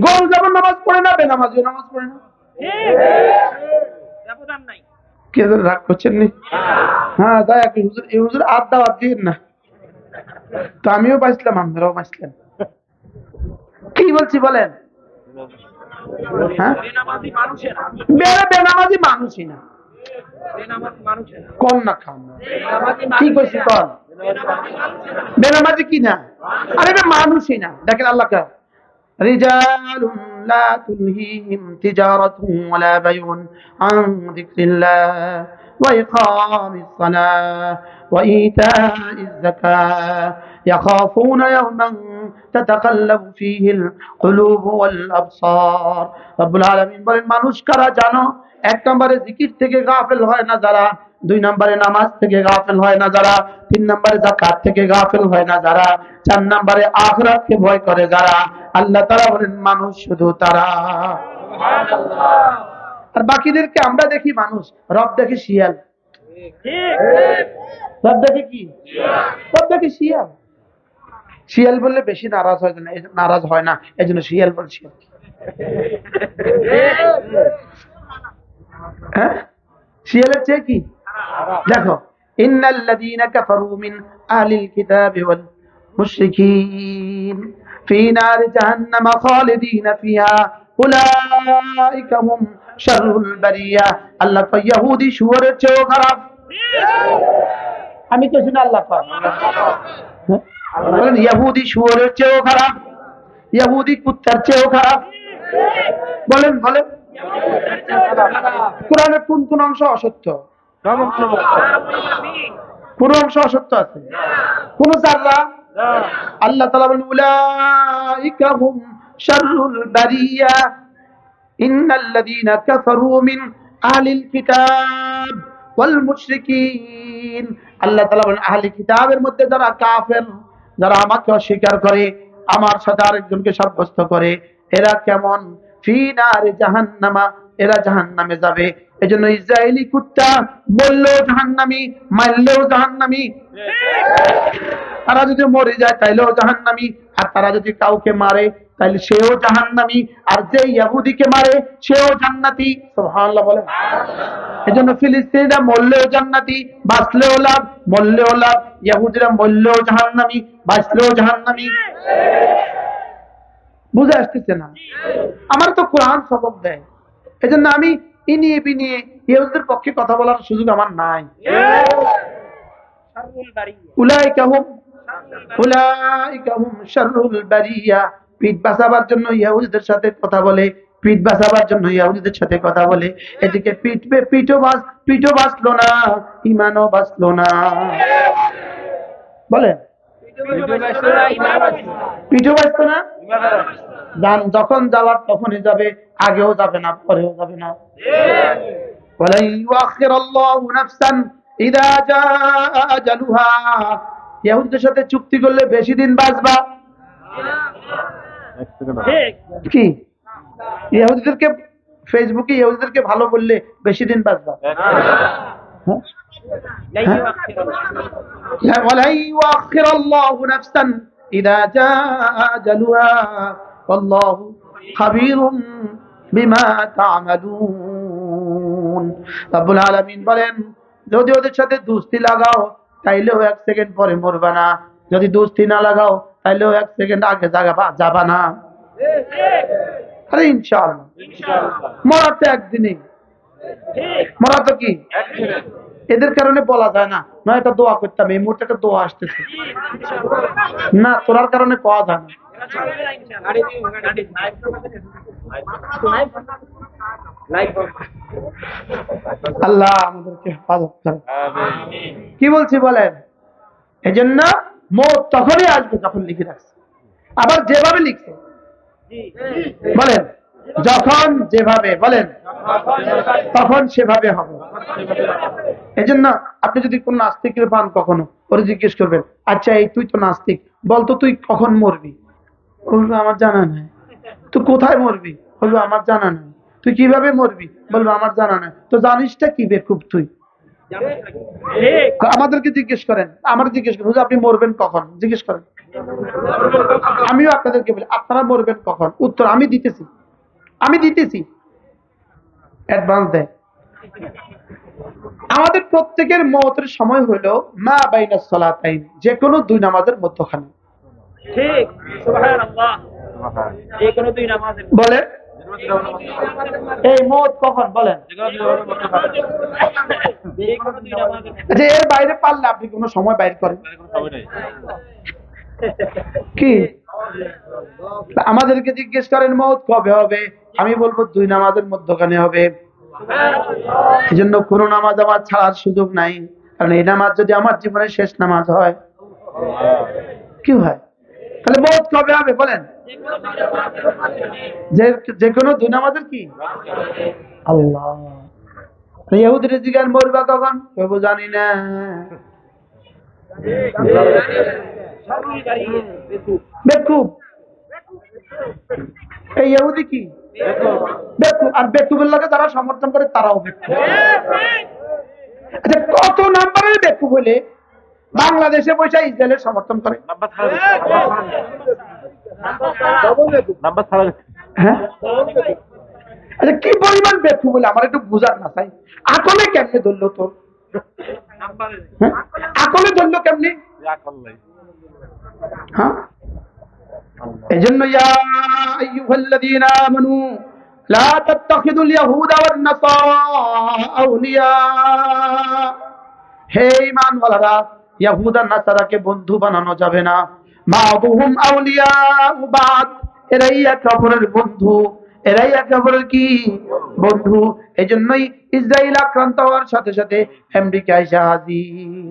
গরু যেমন নামাজ পড়ে না, বেনামাজিও নামাজ পড়ে না। কে রাগ করছেন নি? হ্যাঁ তাই হুজুর, এই হুজুর দাওয়াত দিন না, তো আমিও বাঁচলাম, আপনারাও বাঁচলেন। কি বলছি বলেন? হ্যাঁ বেনামাজি মানুষই না, কোন না খান কি কইছি কোন বেনামাজি কি না আরে এটা মানুষই না দেখেন আল্লাহ কা رجال لا تلهيهم تجارة ولا بيع عن ذكر الله وإقام الصلاة وإيتاء الزكاة يخافون يوما تتقلب فيه القلوب والأبصار رب العالمين বলেন মানুষ কারা জানো এক নম্বরে জিকির থেকে গাফেল হয় না যারা দুই নম্বরে নামাজ থেকে গাফেল হয় না যারা তিন নম্বরে যাকাত থেকে গাফেল হয় না যারা চার নম্বরে আখিরাতকে ভয় করে যারা আল্লাহ তাআলা বলেন মানুষ শুধু তারা সুবহানাল্লাহ আর বাকিদেরকে আমরা দেখি মানুষ রব দেখে শিয়াল ঠিক রব দেখে কি রব দেখে শিয়াল শিয়াল বললে বেশি নারাজ হয় না এজন্য শিয়াল বলছি হ্যাঁ শিয়ালের চেয়ে কি দেখো ইন্নাল্লাযীনা কাফারু মিন আহলিল কিতাবি ওয়াল মুশরিকিন ফি নারি জাহান্নাম খালিদিনা ফিহা উলাইকা হুম শাররুল বারিয়া আল্লাহ তো ইহুদি শুয়োরের চেয়েও খারাপ আমি কইছি না আল্লাহ পাক বলেন ইহুদি শুয়োরের চেয়েও খারাপ ইহুদি কুত্তার চেয়েও খারাপ বলেন বলেন কোরআনের কোন কোন অংশ অসত্য কোন অংশ অসত্য আছে কোন জাররা আল্লাহ তাআলা বলেন উলাইকা হুম শাররুল বারিয়া ইন্নাল্লাযীনা কাফারু মিন আহলিল কিতাব ওয়াল মুশরিকিন আল্লাহ তাআলা বলেন আহলি কিতাবের মধ্যে যারা কাফের যারা আমাকে অস্বীকার করে আমার সাথে আরেকজনকে সাব্যস্ত করে এরা কেমন ফি নারি জাহান্নামা এরা জাহান্নামে যাবে এজন্য ইসরায়েলি কুত্তা মরলেও জাহান্নামী মারলেও জাহান্নামী তারা যদি মরে যায় তাইলেও জাহান্নামী আর তারা যদি কাউকে মারে তাহলে সেও জাহান্নামী আর যে ইহুদিকে মারে সেও জান্নাতি সুবহানাল্লাহ বলেন এজন্য ফিলিস্তিনিরা মরলেও জান্নাতি বাঁচলেও লাভ মরলেও লাভ ইহুদিরা মরলেও জাহান্নামী বাঁচলেও জাহান্নামী বুঝে আসতেছে না আমার তো কোরআন সবক দেয় এজন্য আমি ইনিয়ে বিনিয়ে ইহুদিদের পক্ষে কথা বলার সুযোগ আমার নাই উলাইকা হুম শাররুল বারিয়া পিঠ বাঁচাবার জন্য ইহুদিদের সাথে কথা বলে পিঠ বাঁচাবার জন্য ইহুদিদের সাথে কথা বলে এদিকে পিঠও বাঁচলো না ঈমানও বাঁচলো না বলেন পিঠও বাঁচতো না জান যখন যাওয়ার তখনই যাবে আগেও যাবে না পরেও যাবে না ওয়ালা ইউআখিরাল্লাহু নাফসান ইযা জাআ আজালুহা ইহুদিদের সাথে চুক্তি করলে বেশি দিন বাঁচবা কি ইহুদিদেরকে ফেসবুকে ইহুদিদেরকে ভালো বললে বেশি দিন বাঁচবা ওয়ালা ইউআখিরাল্লাহু নাফসান ইযা জাআ আজালুহা আল্লাহু খাবীরুম বিমা তা'মালুন রব্বুল আলামিন বলেন যদি ওদের সাথে দোস্তি লাগাও তাইলেও এক সেকেন্ড পরে মরবা না যদি দোস্তি না লাগাও তাইলেও এক সেকেন্ড আগে যাবা না আরে ইনশাআল্লাহ মরা তো একদিনই মরা তো কি এদের কারণে বলা যায় না না এটা দোয়া করতাম এই মুহূর্তে একটা দোয়া আসতেছে না তোরার কারণে পাওয়া যায় না আল্লাহ আমাদেরকে হেফাজত করেন কি বলছি বলেন এজন্য মওত তখনই আসবে যখন লিখে রাখছে আবার যেভাবে লিখছে বলেন যখন যেভাবে বলেন তখন সেভাবে হবে এজন্য আপনি যদি কোন নাস্তিকের পান কখনো ওরে জিজ্ঞেস করবেন আচ্ছা এই তুই তো নাস্তিক বলতো তুই কখন মরবি বলবো আমার জানা নাই তুই কোথায় মরবি বলবো আমার জানা নাই তুই কিভাবে মরবি বলবো আমার জানা নাই তো জানিসটা কি বেকুব তুই আমাদেরকে জিজ্ঞেস করেন আমার জিজ্ঞেস করেন আপনি মরবেন কখন জিজ্ঞেস করেন আমিও আপনাদেরকে বলি আপনারা মরবেন কখন উত্তর আমি দিতেছি অ্যাডভান্স দেয় আমাদের প্রত্যেকের মওতের সময় হলো মা বাইনাস সালাতাইন যে কোনো দুই নামাজের মধ্যখানে ঠিক সুবহানাল্লাহ যে কোনো দুই নামাজের বলে এই মত কখন বলেন? আচ্ছা, এর বাইরে পারলে আপনি কোনো সময় বাইর করেন কি? আমাদেরকে জিজ্ঞেস করেন মত কবে হবে, আমি বলবো 2 নামাজের মধ্যখানে হবে। এই জন্য কোনো নামাজ আমার ছাড়ার সুযোগ নাই, কারণ এই নামাজ যদি আমার জীবনের শেষ নামাজ হয় কি হয়? তাহলে মত কবে হবে বলেন? যে কোনো 2 নামাজের কি আল্লাহ। ইহুদির জিজ্ঞান মরবা কখন, কেউ জানি না। বেকুব, এই ইহুদি কি বেকুব, আর বেকুবের লাগে যারা সমর্থন করে তারাও বেকুব। আচ্ছা, কত নাম্বারের বেকুব হলে বাংলাদেশে পয়সা ইসরায়েলের সমর্থন করে? হ্যাঁ, আচ্ছা কি পরিমাণ বেকুব বলে আমার একটু বুঝার না চাই। আকলে কেমনে ধরলো তোর? আকলে ধরলো কেমনে? হ্যাঁ, এই জন্য ইয়া আইয়ুহাল্লাযীনা আমানু লা তাত্তাখিযুল ইয়াহুদা ওয়ান নাসারা আউলিয়া। হে ঈমানওয়ালারা, ইয়াহুদ আর নাসারাকে বন্ধু বানানো যাবে না। বা'দুহুম আউলিয়া বা'দ, এরাই একে অপরের বন্ধু, এরাই একে অপরের কি বন্ধু। এই জন্যই ইসরায়েল আক্রান্ত হওয়ার সাথে সাথে আমেরিকা এসে হাজির।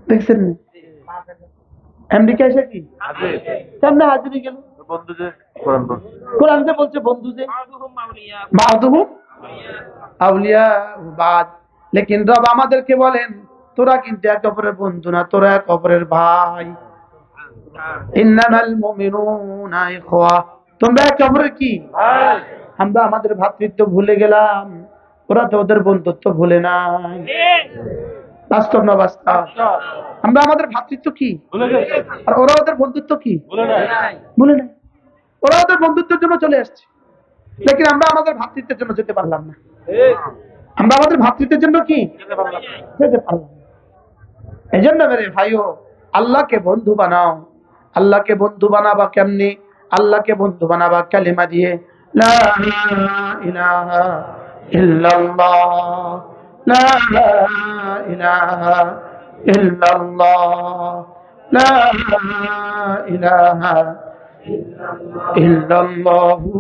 দেখছেন আমেরিকা এসে কি কেমনে হাজির গেল? কোরআন যে বলছে বন্ধু, যে বা'দুহুম আউলিয়া বা'দ। লেকিন রব আমাদেরকে বলেন তোরা কিন্তু একে অপরের বন্ধু না, তোরা একে অপরের ভাই। ইন্নামাল মুমিনুনা ইখওয়া, তোমরা একে অপরের কি ভাই। আমরা আমাদের ভ্রাতৃত্ব ভুলে গেলাম, ওরা তো ওদের বন্ধুত্ব ভুলে নাই। বাস্তব না বাস্তব? আমরা আমাদের ভ্রাতৃত্ব কি আর ওরা ওদের বন্ধুত্ব কি ভুলে নাই। ওরা ওদের বন্ধুত্বের জন্য চলে আসছে, লেকিন আমরা আমাদের ভ্রাতৃত্বের জন্য যেতে পারলাম না। আমরা আমাদের ভ্রাতৃত্বের জন্য কি যেতে পারলাম না। এই জন্য মেরে ভাইও, আল্লাহকে বন্ধু বানাও। আল্লাহকে বন্ধু বানাবা কেমনি? আল্লাহকে বন্ধু বানাবা কালিমা দিয়ে, লা ইলাহা ইল্লাল্লাহ, লা ইলাহা ইল্লাল্লাহ, লা ইলাহা ইল্লাল্লাহু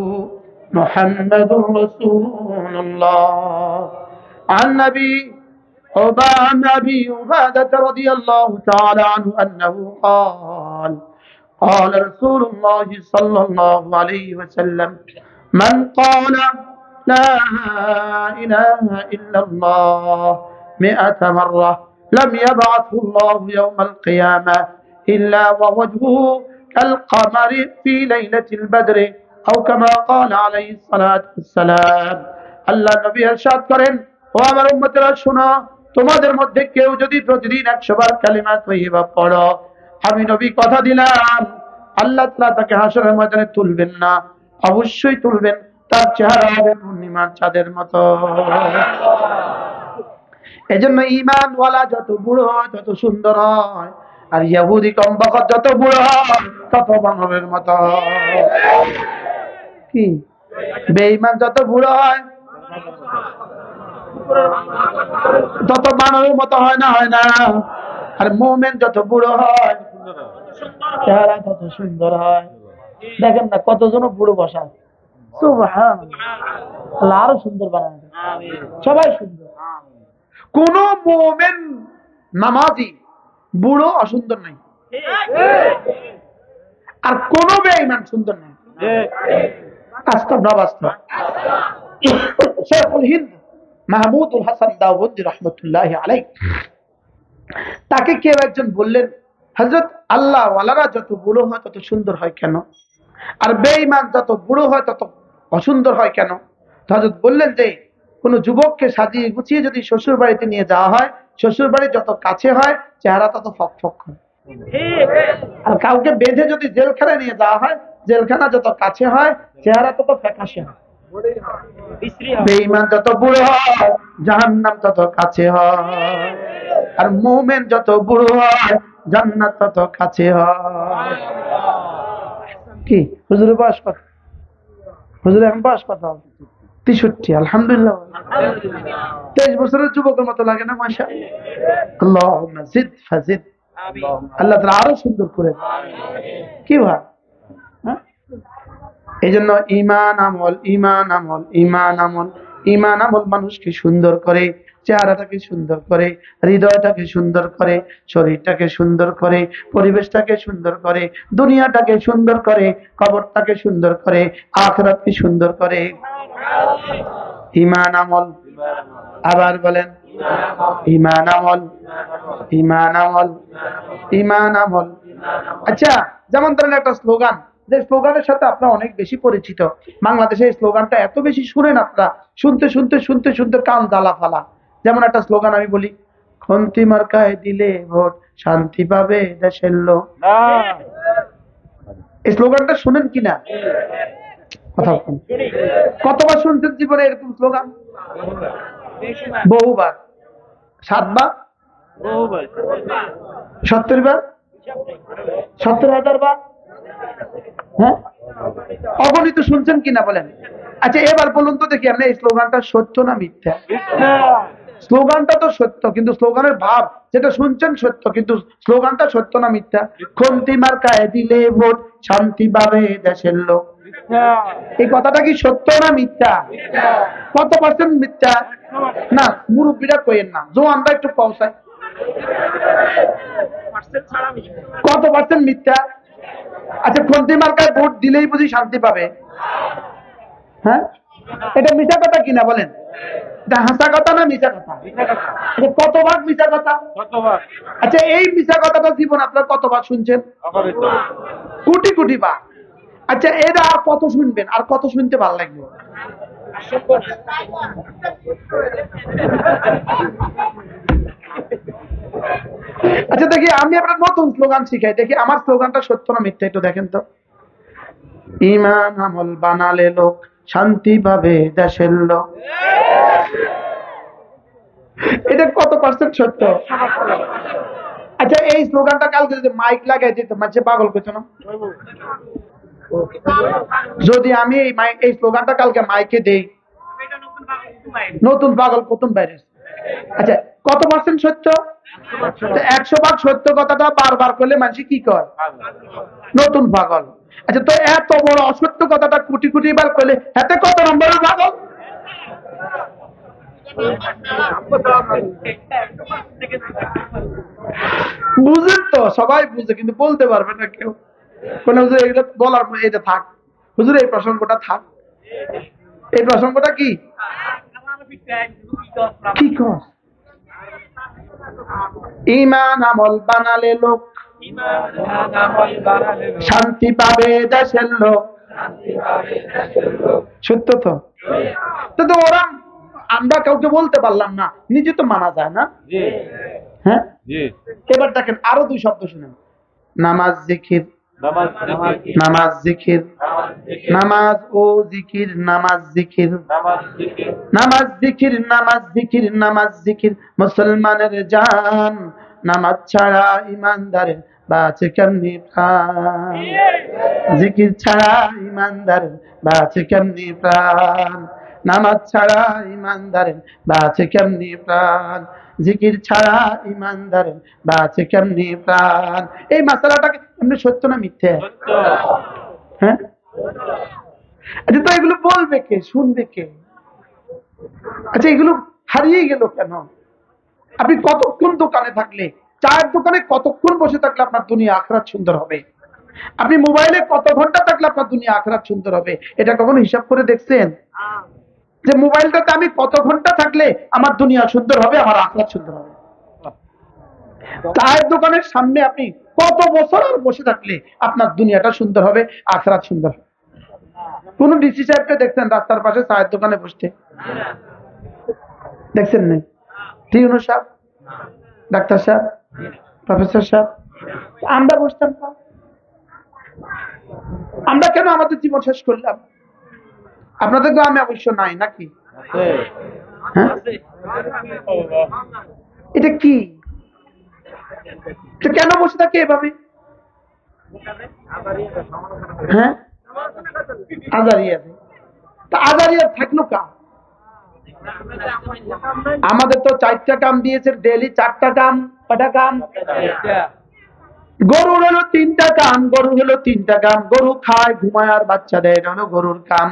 মুহাম্মাদুর রাসূলুল্লাহ। عن أبي عبادة رضي الله تعالى عنه أنه قال قال رسول الله صلى الله عليه وسلم من قال لا إله إلا الله 100 مرة لم يبعثه الله يوم القيامة إلا ووجهه كالقمر في ليلة البدر أو كما قال عليه الصلاة والسلام। আল্লাহ নবী ইরশাদ করেন, ও আমার উম্মতেরা শোনো, তোমাদের মধ্যে কেউ যদি প্রতিদিন 100 বার কালিমা তয়্যিবা পড়ো, আমি নবী কথা দিলাম আল্লাহ তাআলা তাকে হাসরের ময়দানে তুলবেন না, অবশ্যই তুলবেন, তার চেহারা হবে পূর্ণিমার চাঁদের মতো। এজন্য ঈমানওয়ালা যত বুড়ো হয় তত সুন্দর হয়, আর ইহুদি কমবখত যত বুড়ো হয় তত বানরের মতো। কি বেঈমান যত বুড়ো হয় তত বানরের মতো হয় না? হয় না? আর মুমিন যত বুড়ো হয় চেহারা তত সুন্দর হয়। দেখেন না কতজন বুড়ো বসা, সুবহানাল্লাহ, আরো সুন্দর বানানো, সবাই সুন্দর। কোন মুমিন নামাজি বুড়ো অসুন্দর নাই, আর কোন বেঈমান সুন্দর নাই। বাস্তব না বাস্তব? শেখুল হিন্দ মাহমুদুল হাসান দাওবন্দি রহমতুল্লাহি আলাইহি, তাকে কেউ একজন বললেন, হযরত আল্লাহ ওয়ালারা যত বুড়ো হয় তত সুন্দর হয় কেন, আর বেঈমান যত বুড়ো হয় তত অসুন্দর হয় কেন? হযরত বললেন যে কোন যুবককে সাজিয়ে গুছিয়ে যদি শ্বশুর বাড়িতে নিয়ে যাওয়া হয়, শ্বশুর বাড়ি যত কাছে হয় চেহারা তত ফকফক হয়, আর কাউকে বেঁধে যদি জেলখানায় নিয়ে যাওয়া হয়, জেলখানা যত কাছে হয় চেহারা তত ফ্যাকাশে হয়। বেঈমান যত বুড়ো হয় জাহান্নাম তত কাছে হয়, আর মুমিন যত বুড়ো হয় জান্নাত তত কাছে হয়। কি হুজুরের বয়স কত? হুজুর এখন বয়স কত? 63। আলহামদুলিল্লাহ। 23 বছরের যুবকের মতো লাগে না? মাশাআল্লাহ। আল্লাহুম্মা জিদ ফাজিদ। আল্লাহ তাআলা আরো সুন্দর করে কি ভাই। এই জন্য ঈমান আমল, ঈমান আমল, ঈমান আমল, ঈমান আমল মানুষকে সুন্দর করে, চেহারাটাকে সুন্দর করে, হৃদয়টাকে সুন্দর করে, শরীরটাকে সুন্দর করে, পরিবেশটাকে সুন্দর করে, দুনিয়াটাকে সুন্দর করে, কবরটাকে সুন্দর করে, আখিরাতকে সুন্দর করে। ঈমান আমল। আবার বলেন ঈমান আমল, ঈমান আমল, ঈমান আমল। আচ্ছা, যেমন ধরেন একটা স্লোগান, যে স্লোগানের সাথে আপনারা অনেক বেশি পরিচিত। বাংলাদেশে এই স্লোগানটা এত বেশি শুনেন আপনারা, শুনতে শুনতে শুনতে শুনতে কান জ্বালা ফালা। যেমন একটা স্লোগান আমি বলি, খন্তি মার্কায় দিলে ভোট, শান্তি পাবে দেশের লোক। এই স্লোগানটা শুনেন কিনা? কথা বলুন। কতবার শুনছেন জীবনে এরকম স্লোগান? বহুবার। 7 বার? 70 বার? 70,000 বার? হ্যাঁ, অগণিত শুনছেন কিনা বলেন? আচ্ছা, এবার বলুন তো দেখি, আপনি এই স্লোগানটা সত্য না মিথ্যা? স্লোগানটা তো সত্য, কিন্তু স্লোগানের ভাব যেটা শুনছেন সত্য, কিন্তু স্লোগানটা সত্য না মিথ্যা? খন্তি মার্কায় দিলে ভোট, শান্তি পাবে দেশের লোক। এই কথাটা কি সত্য না মিথ্যা? কত পার্সেন্ট মিথ্যা? না, মুরব্বীরা কইেন না, জোয়ানরা একটু পৌঁছায়। কত পার্সেন্ট মিথ্যা? আচ্ছা, খন্তি মার্কায় ভোট দিলেই বুঝি শান্তি পাবে? হ্যাঁ, এটা মিথ্যা কথা কিনা বলেন? এটা হাসা কথা না মিথ্যা কথা? কত ভাগ মিথ্যা কথা? আচ্ছা, এই মিথ্যা কথাটা জীবন আপনার কতবার শুনছেন? কোটি কোটি বার। আচ্ছা, এরা আর কত শুনবেন, আর কত শুনতে ভালো লাগবে? আচ্ছা দেখি, আমি আপনার নতুন স্লোগান শিখাই, দেখি আমার স্লোগানটা সত্য না মিথ্যা, একটু দেখেন তো। ঈমান আমল বানালে লোক, শান্তি পাবে দেশের লোক। এটা কত পার্সেন্ট সত্য? আচ্ছা, এই স্লোগানটা কালকে যদি মাইক লাগাই দিত, মানুষে পাগল করছে না? যদি আমি এই স্লোগানটা কালকে মাইকে দেই, নতুন পাগল প্রথম বাইরে। আচ্ছা, কত পার্সেন্ট সত্য? 100 ভাগ সত্য কথাটা বারবার করলে মানুষ কি কয়? নতুন পাগল। আচ্ছা, তো এত বড় অসত্য কথাটা কোটি কোটি বার করলে এতে কত নম্বরের পাগল? বুঝেন তো? সবাই বুঝে, কিন্তু বলতে পারবে না কেউ। কোন হুজুর এটা বলার, এটা থাক হুজুর, এই প্রসঙ্গটা থাক। এই প্রসঙ্গটা কি কি কর? ঈমান আমল বানালে লোক, শান্তি পাবে দেশের লোক। সত্য তো? তো ওরা, আমরা কাউকে বলতে পারলাম না, নিজে তো মানা যায় না? হ্যাঁ, এবার দেখেন আরো 2 শব্দ শুনেন। নামাজ জিকির, নামাজ জিকির, নামাজ ও জিকির, নামাজ জিকির, নামাজ জিকির, নামাজ জিকির, নামাজ জিকির মুসলমানের জান। নামাজ ছাড়া ইমানদারের বাঁচে কেমনি প্রাণ? জিকির ছাড়া ইমানদারের বাঁচে কেমনি প্রাণ? নামাজ ছাড়া ইমানদারের বাঁচে কেমনি প্রাণ? জিকির ছাড়া ইমানদারের বাঁচে কেমনি প্রাণ? এই মাসালাটাকে এমনি সত্য না মিথ্যে? হ্যাঁ, আচ্ছা, তো এগুলো বলবে কে, শুনবে কে? আচ্ছা, এগুলো হারিয়ে গেল কেন? আপনি কতক্ষণ দোকানে থাকলে, চায়ের দোকানে কতক্ষণ বসে থাকলে আপনার দুনিয়া আখিরাত সুন্দর হবে? আপনি মোবাইলে কত ঘন্টা থাকলে আপনার দুনিয়া আখিরাত সুন্দর হবে? এটা কখনো হিসাব করে দেখছেন যে মোবাইলটাতে আমি কত ঘন্টা থাকলে আমার দুনিয়া সুন্দর হবে, আমার আখিরাত সুন্দর হবে? চায়ের দোকানের সামনে আপনি কত বছর আর বসে থাকলে আপনার দুনিয়াটা সুন্দর হবে, আখিরাত সুন্দর হবে? কোন ডিসি সাহেবকে দেখছেন রাস্তার পাশে চায়ের দোকানে বসতে? দেখছেন না? টিউনো সাহেব, ডাক্তার সাহেব, প্রফেসর সাহেব, আমরা বসতাম না। আমরা কেন আমাদের জীবন শেষ করলাম? আপনাদের গ্রামে অবশ্য নাই নাকি? হ্যাঁ, এটা কি? কেন বসে থাকে এভাবে? হ্যাঁ, আজারিয়াত। তা আজারিয়াত থাকলো কা? আমাদের তো 4টা কাম দিয়েছে, ডেইলি 4টা কাম। কটা কাম? গরুর হলো 3টা কাম, গরু হলো 3টা কাম। গরু খায়, ঘুমায় আর বাচ্চা দেয়, এটা হলো গরুর কাম।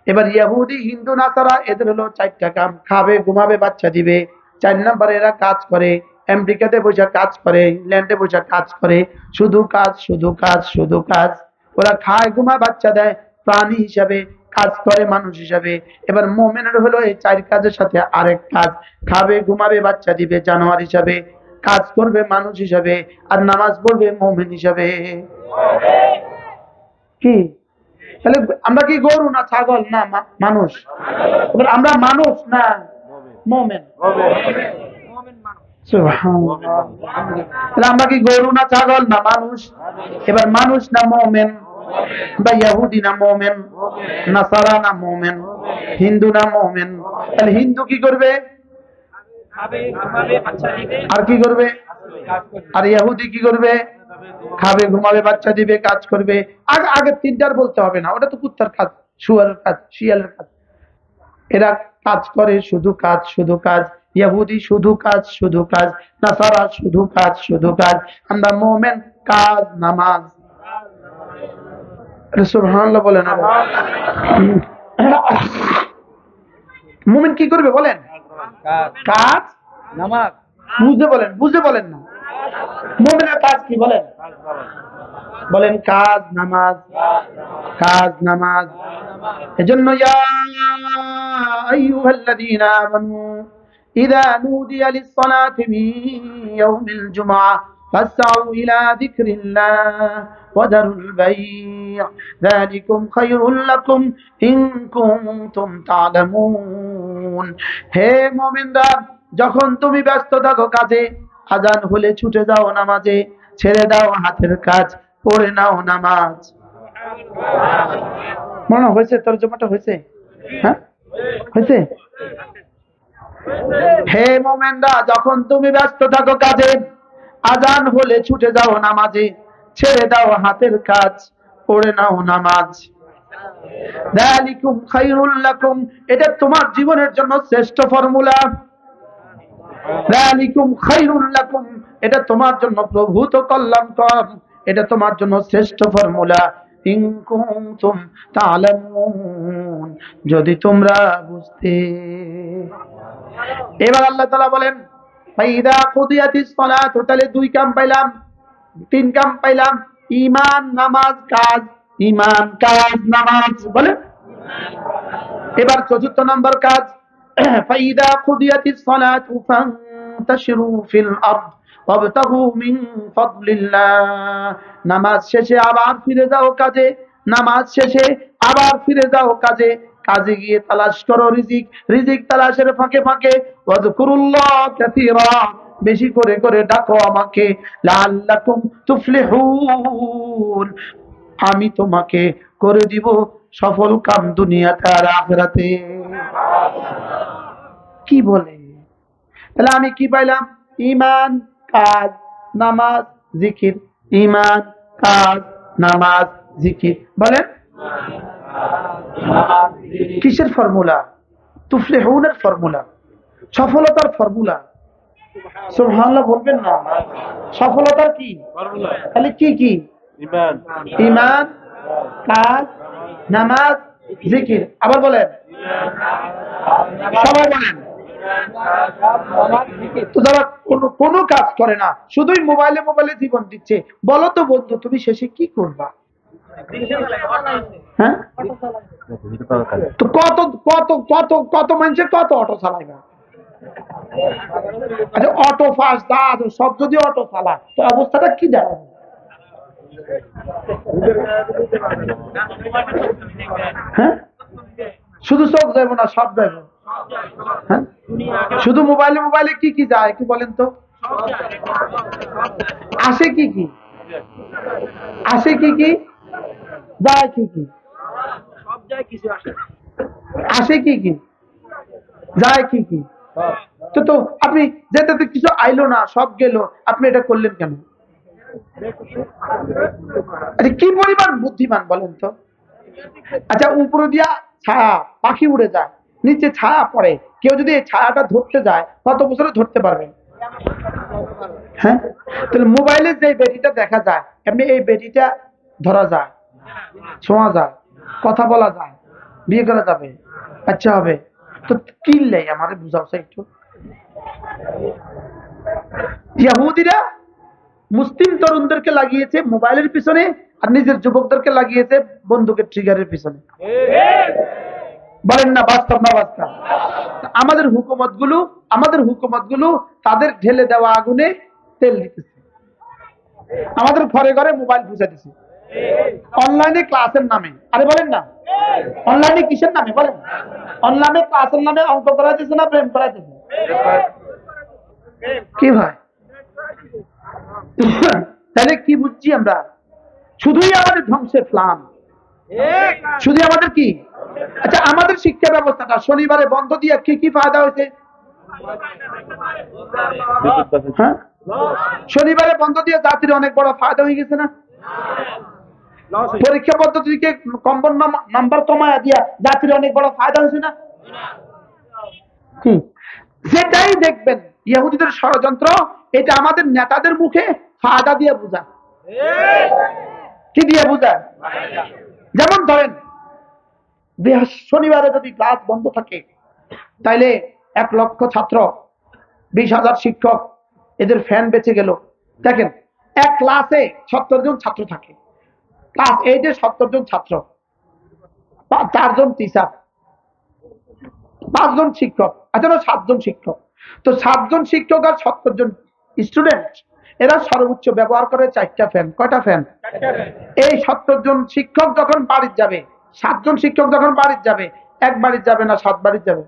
এবার ইহুদি, হিন্দু, নাসারা এদের হলো 4টা কাম, খাবে, ঘুমাবে, বাচ্চা দিবে। 4 নম্বরে এরা কাজ করে, আমেরিকাতে বসে কাজ করে, ইংল্যান্ডে বসে কাজ করে, শুধু কাজ, শুধু কাজ, শুধু কাজ। ওরা খায়, ঘুমায়, বাচ্চা দেয়, প্রাণী হিসাবে কাজ করে, মানুষ হিসাবে। এবার মুমিনের হলো এই 4 কাজের সাথে আরেক কাজ, খাবে, ঘুমাবে, বাচ্চা দিবে, জানোয়ার হিসাবে কাজ করবে, মানুষ হিসাবে, আর নামাজ পড়বে মুমিন হিসাবে। কি তাহলে আমরা কি গরু না ছাগল না মানুষ? এবার আমরা মানুষ না মুমিন? সুবহানাল্লাহ। তাহলে আমরা কি গরু না ছাগল না মানুষ? এবার মানুষ না মুমিন? বা ইহুদি না মুমিন? নাসারা না মুমিন? হিন্দু না মুমিন? তাহলে হিন্দু কি করবে? আর কি করবে? আর ইহুদি কি করবে? খাবে, ঘুমাবে, বাচ্চা দিবে, কাজ করবে। আগে আগে 3টার বলতে হবে না, ওটা তো কুত্তার কাজ, শুয়ারের কাজ, শিয়ালের কাজ। এরা কাজ করে, শুধু কাজ, শুধু কাজ। ইহুদি শুধু কাজ, শুধু কাজ। নাসারা শুধু কাজ, শুধু কাজ। আমরা মুমিন, কাজ, নামাজ। সুবহানাল্লাহ বলেন। মুমিন কি করবে বলেন? কাজ, নামাজ। বুঝে বলেন, বুঝে বলেন না। মুমিনের কাজ কি বলেন? বলেন কাজ, নামাজ, কাজ, নামাজ। এজন্য ইয়া আইয়ুহাল্লাযীনা আমানু ইযা নুদিয়া লিস-সালাতি মিন ইয়াউমিল জুমআহ ফাসআউ ইলা যিকরিল্লাহ ওয়া দারুল বাই', যালিকুম খায়রুল লাকুম ইন কুনতুম তা'লামুন। হে মুমিনরা, যখন তুমি ব্যস্ত থাকো কাজে, আজান হলে ছুটে যাও নামাজে, ছেড়ে দাও হাতের কাজ, পড়ে নাও নামাজ। মনে হয়েছে? তরজমাটা হয়েছে? হ্যাঁ, হয়েছে? হে মুমিনরা, যখন তুমি ব্যস্ত থাকো কাজে, আজান হলে ছুটে যাও নামাজে, ছেড়ে দাও হাতের কাজ, পড়ে নাও নামাজ। যালিকুম খায়রুল লাকুম, এটা তোমার জীবনের জন্য শ্রেষ্ঠ ফর্মুলা। যালিকুম খায়রুল লাকুম, এটা তোমার জন্য প্রভূত কল্যাণকর, এটা তোমার জন্য শ্রেষ্ঠ ফর্মুলা। ইন কুনতুম তা'লামুন, যদি তোমরা বুঝতে। এবার আল্লাহ তাআলা বলেন ফাইদা কুদিয়াতিস সালাতু, তাহলে 2 কাম পাইলাম, 3 কাম পাইলাম। ঈমান, নামাজ, কাজ। ঈমান, কাজ, নামাজ। বলেন এবার 4th নম্বর কাজ, ফাইদা কুদিয়াতিস সালাতু ফান্তাশিরু ফিল আরদ ওয়াবতাগু মিন ফাদলিল্লাহ। নামাজ শেষে আবার ফিরে যাও কাজে, নামাজ শেষে আবার ফিরে যাও কাজে, কাজে গিয়ে তালাশ করো রিজিক, রিজিক তালাশের ফাঁকে ফাঁকে ওয়াজকুরুল্লাহ কাসীরা, বেশি করে করে ডাকো আমাকে, লাআল্লাকুম তুফলিহুন, আমি তোমাকে করে দিব সফল কাম দুনিয়াতে আর আখিরাতে। কি বলে? তাহলে আমি কি পাইলাম? ঈমান, কাজ, নামাজ, জিকির। ঈমান, কাজ, নামাজ, জিকির। বলেন কিসের ফর্মুলা? তুফলিহুনের ফর্মুলা, সফলতার ফর্মুলা। সুবহানাল্লাহ বলবেন না? সফলতার কি ফর্মুলা? তাহলে কি কি? ঈমান, কাজ, নামাজ, জিকির। আবার বলেন, সবাই বলেন। তো যারা কোনো কাজ করে না, শুধুই মোবাইলে মোবাইলে জীবন দিচ্ছে, বলো তো বন্ধু তুমি শেষে কি করবা? হ্যাঁ, তো কত কত কত কত মানুষে কত অটো চালাইবা? আচ্ছা, অটো ফাস্ট দাস সব যদি অটো চালায়, তো অবস্থাটা কি দাঁড়াবে? হ্যাঁ, শুধু চোখ যাইব না, সব যাইব। হ্যাঁ, শুধু মোবাইলে মোবাইলে কি কি যায় একটু বলেন তো? আসে কি কি? আসে কি কি? যায় কি কি? আসে কি কি? যায় কি কি? তো তো আপনি যেটাতে কিছু আইলো না, সব গেল, আপনি এটা করলেন কেন? আচ্ছা কি পরিমাণ বুদ্ধিমান বলেন তো? আচ্ছা উপরে দিয়া ছায়া, পাখি উড়ে যায়, নিচে ছায়া পড়ে, কেউ যদি এই ছায়াটা ধরতে যায় কত বছরে ধরতে পারবেন? হ্যাঁ, তাহলে মোবাইলে যে বেটিটা দেখা যায় এমনি এই বেটিটা ধরা যায়, ছোঁয়া যায়, কথা বলা যায়, বিয়ে করা যাবে, আচ্ছা হবে। তো কিনলে আমাদের বুঝাও একটু। ইয়াহুদিরা মুসলিম তরুণদেরকে লাগিয়েছে মোবাইলের পিছনে, আর নিজের যুবকদেরকে লাগিয়েছে বন্দুকের ট্রিগারের পিছনে। বলেন না বাস্তব না বাস্তব? আমাদের হুকুমত গুলো তাদের ঢেলে দেওয়া আগুনে তেল দিতেছে। আমাদের ঘরে ঘরে মোবাইল বুঝে দিছে অনলাইনে ক্লাসের নামে। আরে বলেন না, অনলাইনে কিসের নামে বলেন? অনলাইনে ক্লাসের নামে অঙ্ক করাইতেছে না প্রেম করাইতেছে? কি ভাই, তাহলে কি বুঝছি আমরা? শুধুই আমাদের ধ্বংসের প্ল্যান, শুধু আমাদের কি? আচ্ছা আমাদের শিক্ষা ব্যবস্থাটা শনিবারে বন্ধ দিয়ে কি কি ফায়দা হয়েছে? হ্যাঁ, শনিবারে বন্ধ দিয়ে জাতির অনেক বড় ফায়দা হয়ে গেছে না? পরীক্ষা পদ্ধতিকে কম্বন নাম্বার কমায়া দিয়া জাতির অনেক বড় ফায়দা হয়েছে না? যেটাই দেখবেন ইহুদিদের ষড়যন্ত্র, এটা আমাদের নেতাদের মুখে ফায়দা দিয়ে বোঝা। কি দিয়ে বোঝা? যেমন ধরেন শনিবারে যদি ক্লাস বন্ধ থাকে তাইলে 1 লক্ষ ছাত্র, 20,000 শিক্ষক, এদের ফ্যান বেঁচে গেল। দেখেন এক ক্লাসে 70 জন ছাত্র থাকে, ক্লাস 8-এ 70 জন ছাত্র, 4 জন টিচার, 5 জন শিক্ষক, আচ্ছা 7 জন শিক্ষক। তো 7 জন শিক্ষক আর 70 জন স্টুডেন্ট, এরা সর্বোচ্চ ব্যবহার করে 4টা ফ্যান। কয়টা ফ্যান? এই 70 জন শিক্ষক যখন বাড়ির যাবে, 7 জন শিক্ষক যখন বাড়ির যাবে, এক বাড়ির যাবে না 7 বাড়ির যাবে?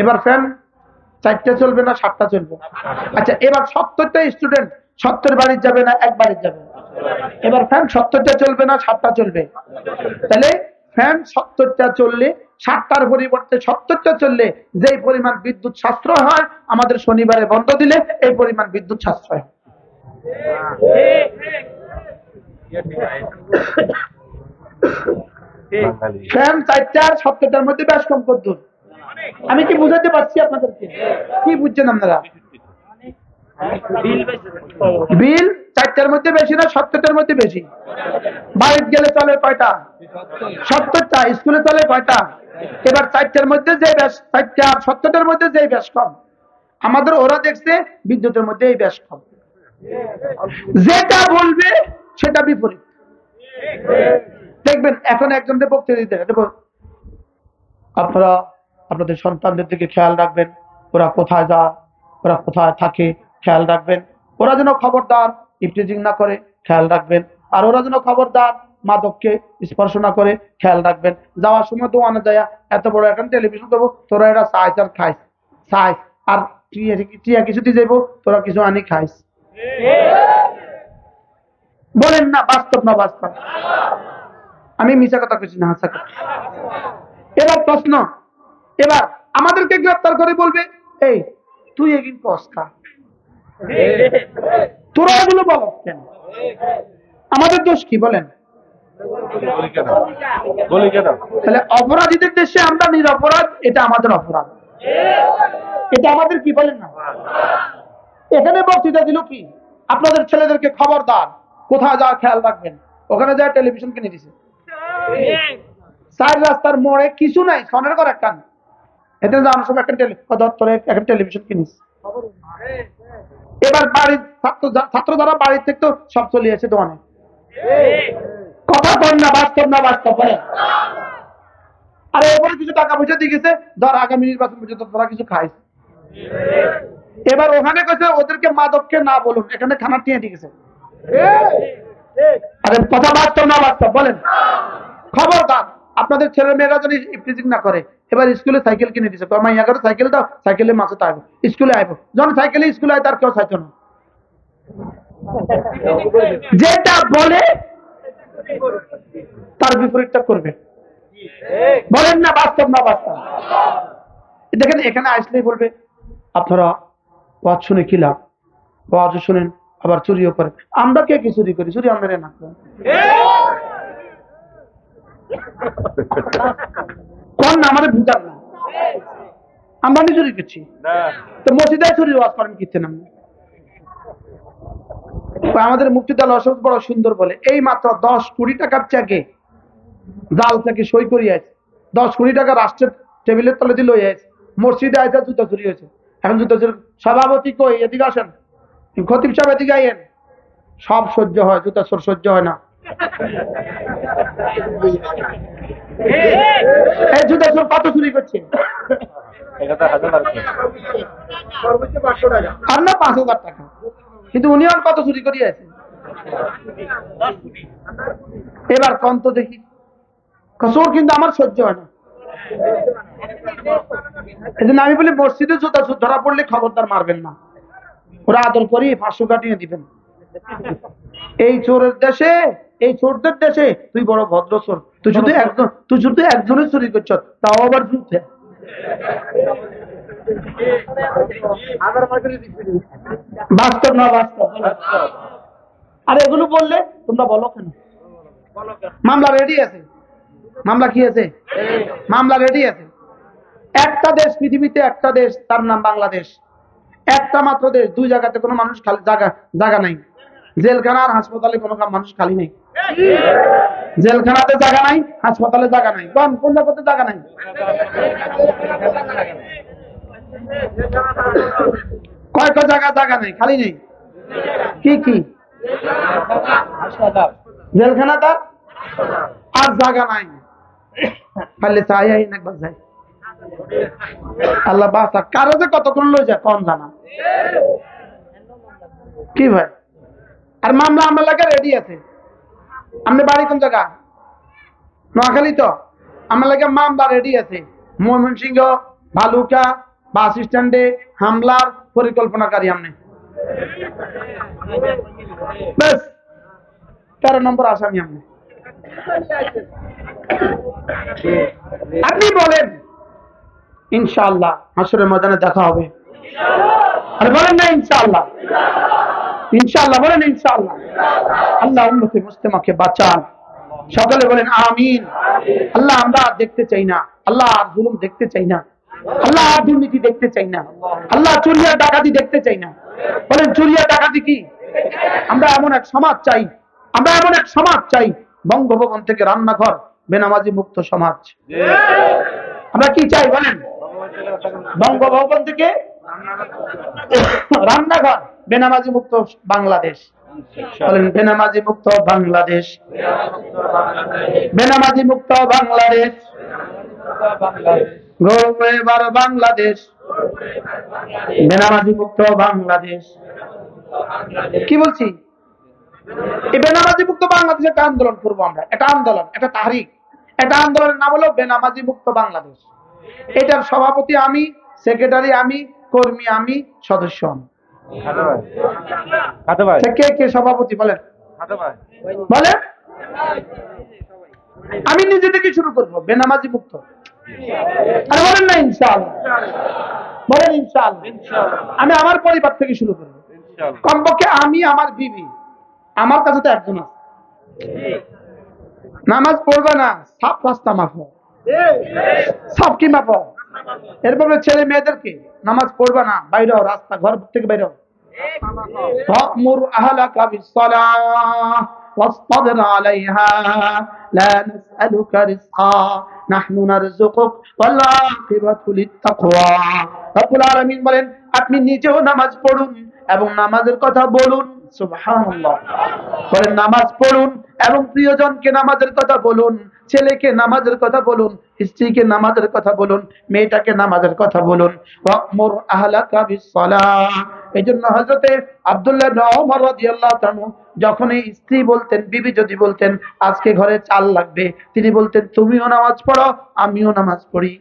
এবার ফ্যান 4টা চলবে না 7টা চলবে? আচ্ছা এবার 70টা স্টুডেন্ট 70 বাড়ির যাবে না এক বাড়ির যাবে? এবার ফ্যান 70টা চলবে না 7টা চলবে? তাহলে ফ্যান 70টা চললে, 7টার পরিবর্তে 70টা চললে যে পরিমাণ বিদ্যুৎ সাশ্রয় হয়, আমাদের শনিবারে বন্ধ দিলে এই পরিমাণ বিদ্যুৎ সাশ্রয় হয়। ফ্যান 4টার 70টার মধ্যে বেশ কম কদ্দুর? আমি কি বুঝাতে পারছি আপনাদেরকে? কি বুঝছেন আপনারা? বিল 4টার মধ্যে বেশি না 70টার মধ্যে বেশি? বাড়িতে গেলে চলে কয়টা? 70টা। স্কুলে চলে কয়টা? এবার 4টার মধ্যে যে বেশ, 4টা 70টার মধ্যে যে বেশ কম, আমাদের ওরা দেখছে বিদ্যুতের মধ্যে এই বেশ কম। যেটা বলবে সেটা বিপরীত। দেখবেন এখন একজনকে বক্তৃতা দিতে দেব, আপনারা আপনাদের সন্তানদের দিকে খেয়াল রাখবেন, ওরা কোথায় যায়, ওরা কোথায় থাকে খেয়াল রাখবেন, ওরা যেন খবরদার ইফটিজিং না করে খেয়াল রাখবেন, আর ওরা যেন খবরদার মাদককে স্পর্শ না করে খেয়াল রাখবেন। যাওয়ার সময় দোকানে যায় এত বড় এখন টেলিভিশন দেবো, তোরা এরা চাইস আর খাইস, চাইস আর টিয়া কিছু দিয়ে যাইবো, তোরা কিছু আনি খাইস। বলেন না বাস্তব না বাস্তব? আমি মিছা কথা কইছি না হাসা কথা। এবার প্রশ্ন, এবার আমাদেরকে গ্রেফতার করে বলবে এই তুই একদিন কস্তা, তোরা এগুলো বল কেন? আমাদের দোষ কি বলেন? তাহলে অপরাধীদের দেশে আমরা নিরপরাধ, এটা আমাদের অপরাধ, এটা আমাদের কি বলেন না? এখানে বক্তৃতা দিল কি আপনাদের ছেলেদেরকে খবরদার কোথায় যাওয়া খেয়াল রাখবেন, ওখানে যায় টেলিভিশন কিনে দিছে। 4 রাস্তার মোড়ে কিছু নাই, সনের ঘর একটা, এতে যাওয়ার সময় একটা টেলিভিশন কিনিস। এবার বাড়ির ছাত্র যারা বাড়ির থেকে তো সব চলে এসে দোকানে। কথা বল না বাস্তব না বাস্তব বলেন? আরে এবারে কিছু টাকা পয়সা দিয়ে গেছে, ধর আগামী নির্বাচন পর্যন্ত তোরা কিছু খাইস। এবার ওখানে কইছে ওদেরকে মাদককে না বলুন, এখানে খানা টিয়ে দিয়ে গেছে। আরে কথা বাস্তব না বাস্তব বলেন? খবরদার আপনাদের ছেলে মেয়েরা যদি ইফটিজিং না করে। এবার স্কুলে সাইকেল কিনে দিছে, মাইয়া করে সাইকেল দাও, সাইকেলে মাসে আইব, স্কুলে আইব, যখন সাইকেলে স্কুলে আয় তার কেউ চাইতো না। যেটা বলে তার বিপরীতটা করবে। বলেন না বাস্তব না বাস্তব? দেখেন এখানে আসলেই বলবে আপনারা ওয়াজ শুনে কি লাভ, ওয়াজ শুনেন আবার চুরিও করে। আমরা কে কি চুরি করি? চুরি আমরা না, কোন না আমাদের ভুতার না, আমরা নি চুরি করছি। তো মসজিদে চুরি ওয়াজ করেন কিচ্ছেন আপনি? আমাদের মুক্তিদাল অশোক বড় সুন্দর বলে, এই মাত্র 10 কোটি টাকার চেকে জাল থেকে সই করিয়েছে, 10 কোটি টাকা রাষ্ট্রের টেবিলের তলে দিয়ে লই আছে, মসজিদে আইসা জুতা চুরি হয়েছে। এখন জুতা চুরি, সভাপতি কই, এদিকে আসেন, খতিব সাহেব এদিকে আইয়েন। সব সহ্য হয়, জুতা চোর সহ্য হয় না। এই জুতা চোর কত চুরি করছে? আর না 5,000 টাকা, কিন্তু উনি আর কত চুরি করিয়েছে? এবার কন্ত দেখি, চোর কিন্তু আমার সহ্য হয় না। এই জন্য আমি বলি মসজিদে জুতা চোর ধরা পড়লে খবরদার মারবেন না, ওরা আদর করি 500 কাটিয়ে দিবেন। এই চোরের দেশে, এই চোরদের দেশে তুই বড় ভদ্র চোর, তুই শুধু একজনের চুরি করছ, তাও আবার যুদ্ধে। বাস্তব না বাস্তব? আর এগুলো বললে তোমরা বলো কেন? মামলা রেডি আছে, মামলা কি আছে? মামলা রেডি আছে। একটা দেশ পৃথিবীতে, একটা দেশ, তার নাম বাংলাদেশ, একটা মাত্র দেশ, 2 জায়গাতে কোনো মানুষ খালি জায়গা নাই। জেলখানা আর হাসপাতালে কোনো মানুষ খালি নেই। জেলখানাতে জায়গা নাই, হাসপাতালে জায়গা নাই, কোন জায়গাতে জায়গা নাই? কয়টা জায়গা নাই, খালি নেই। কি কি? জেলখানাটা আর জায়গা নাই, খালি চাই একবার যাই। আল্লাহ বাঁচা, কারো যে কতক্ষণ লই যায় কম জানা কি ভাই? আর মামলা আমার লাগে রেডি আছে। আপনি বাড়ি কোন জায়গা? নোয়াখালী তো? আমার লাগে মামলা রেডি আছে। ময়মনসিংহ, ভালুকা বাস স্ট্যান্ডে হামলার পরিকল্পনাকারী আপনি, বেশ 13 নম্বর আসামি আপনি। আপনি বলেন ইনশাআল্লাহ হাসরের ময়দানে দেখা হবে। আর বলেন না ইনশাআল্লাহ? ইনশাআল্লাহ বলেন ইনশাআল্লাহ। আল্লাহ উম্মতে মুসলিমাকে বাঁচান, সকলে বলেন আমিন। আল্লাহ আমরা দেখতে চাই না, আল্লাহ আর জুলুম দেখতে চাই না, আল্লাহ আর দুর্নীতি দেখতে চাই না, আল্লাহ চুরিয়া ডাকাতি দেখতে চাই না। বলেন চুরিয়া ডাকাতি কি? আমরা এমন এক সমাজ চাই, আমরা এমন এক সমাজ চাই, বঙ্গভবন থেকে রান্নাঘর বেনামাজি মুক্ত সমাজ। আমরা কি চাই বলেন? বঙ্গভবন থেকে রান্নাঘর বেনামাজি মুক্ত বাংলাদেশ। বলেন বেনামাজি মুক্ত বাংলাদেশ, বেনামাজি মুক্ত বাংলাদেশ, গর্ব এবার বাংলাদেশ, বেনামাজি মুক্ত বাংলাদেশ। কি বলছি? এই বেনামাজি মুক্ত বাংলাদেশ একটা আন্দোলন করবো আমরা, একটা আন্দোলন, একটা তাহরিক, একটা আন্দোলনের নাম হলো বেনামাজি মুক্ত বাংলাদেশ। এটার সভাপতি আমি, সেক্রেটারি আমি, কর্মী আমি, সদস্য আমি। কে কে সভাপতি বলেন? বলেন। আমি নিজে থেকে শুরু করবো বেনামাজি মুক্ত। আর বলেন না ইনশাআল্লাহ? বলেন ইনশাআল্লাহ। আমি আমার পরিবার থেকে শুরু করবো, কমপক্ষে আমি, আমার বিবি, আমার কাছে তো একজন আছে। নামাজ পড়বে না, সাপ রাস্তা মাফো, সাপ কি মাফো? এরপরে ছেলে মেয়েদেরকে নামাজ পড়বে না, বাইরে রাস্তা, ঘর থেকে বাইরে وَأْمُرْ أَهْلَكَ بِالصَّلَاةِ وَاصْطَبِرْ عَلَيْهَا لَا نَسْأَلُكَ رِزْقًا نَحْنُ نَرْزُقُكَ وَالْعَاقِبَةُ لِلتَّقْوَى। রব্বুল আলামিন বলেন আপনি নিজেও নামাজ পড়ুন এবং নামাজের কথা বলুন। সুবহানাল্লাহ। বলেন নামাজ পড়ুন এবং প্রিয়জনকে নামাজের কথা বলুন, ছেলেকে নামাজের কথা বলুন, স্ত্রীকে নামাজের কথা বলুন, মেয়েটাকে নামাজের কথা বলুন। ওয়া'মুর আহলাকা বিস-সালাহ। এইজন্য হযরতে আব্দুল্লাহ ইবনে ওমর রাদিয়াল্লাহু তাআলা যখন এই স্ত্রী বলতেন, বিবি যদি বলতেন আজকে ঘরে চাল লাগবে, তিনি বলতেন তুমিও নামাজ পড়ো আমিও নামাজ পড়ি।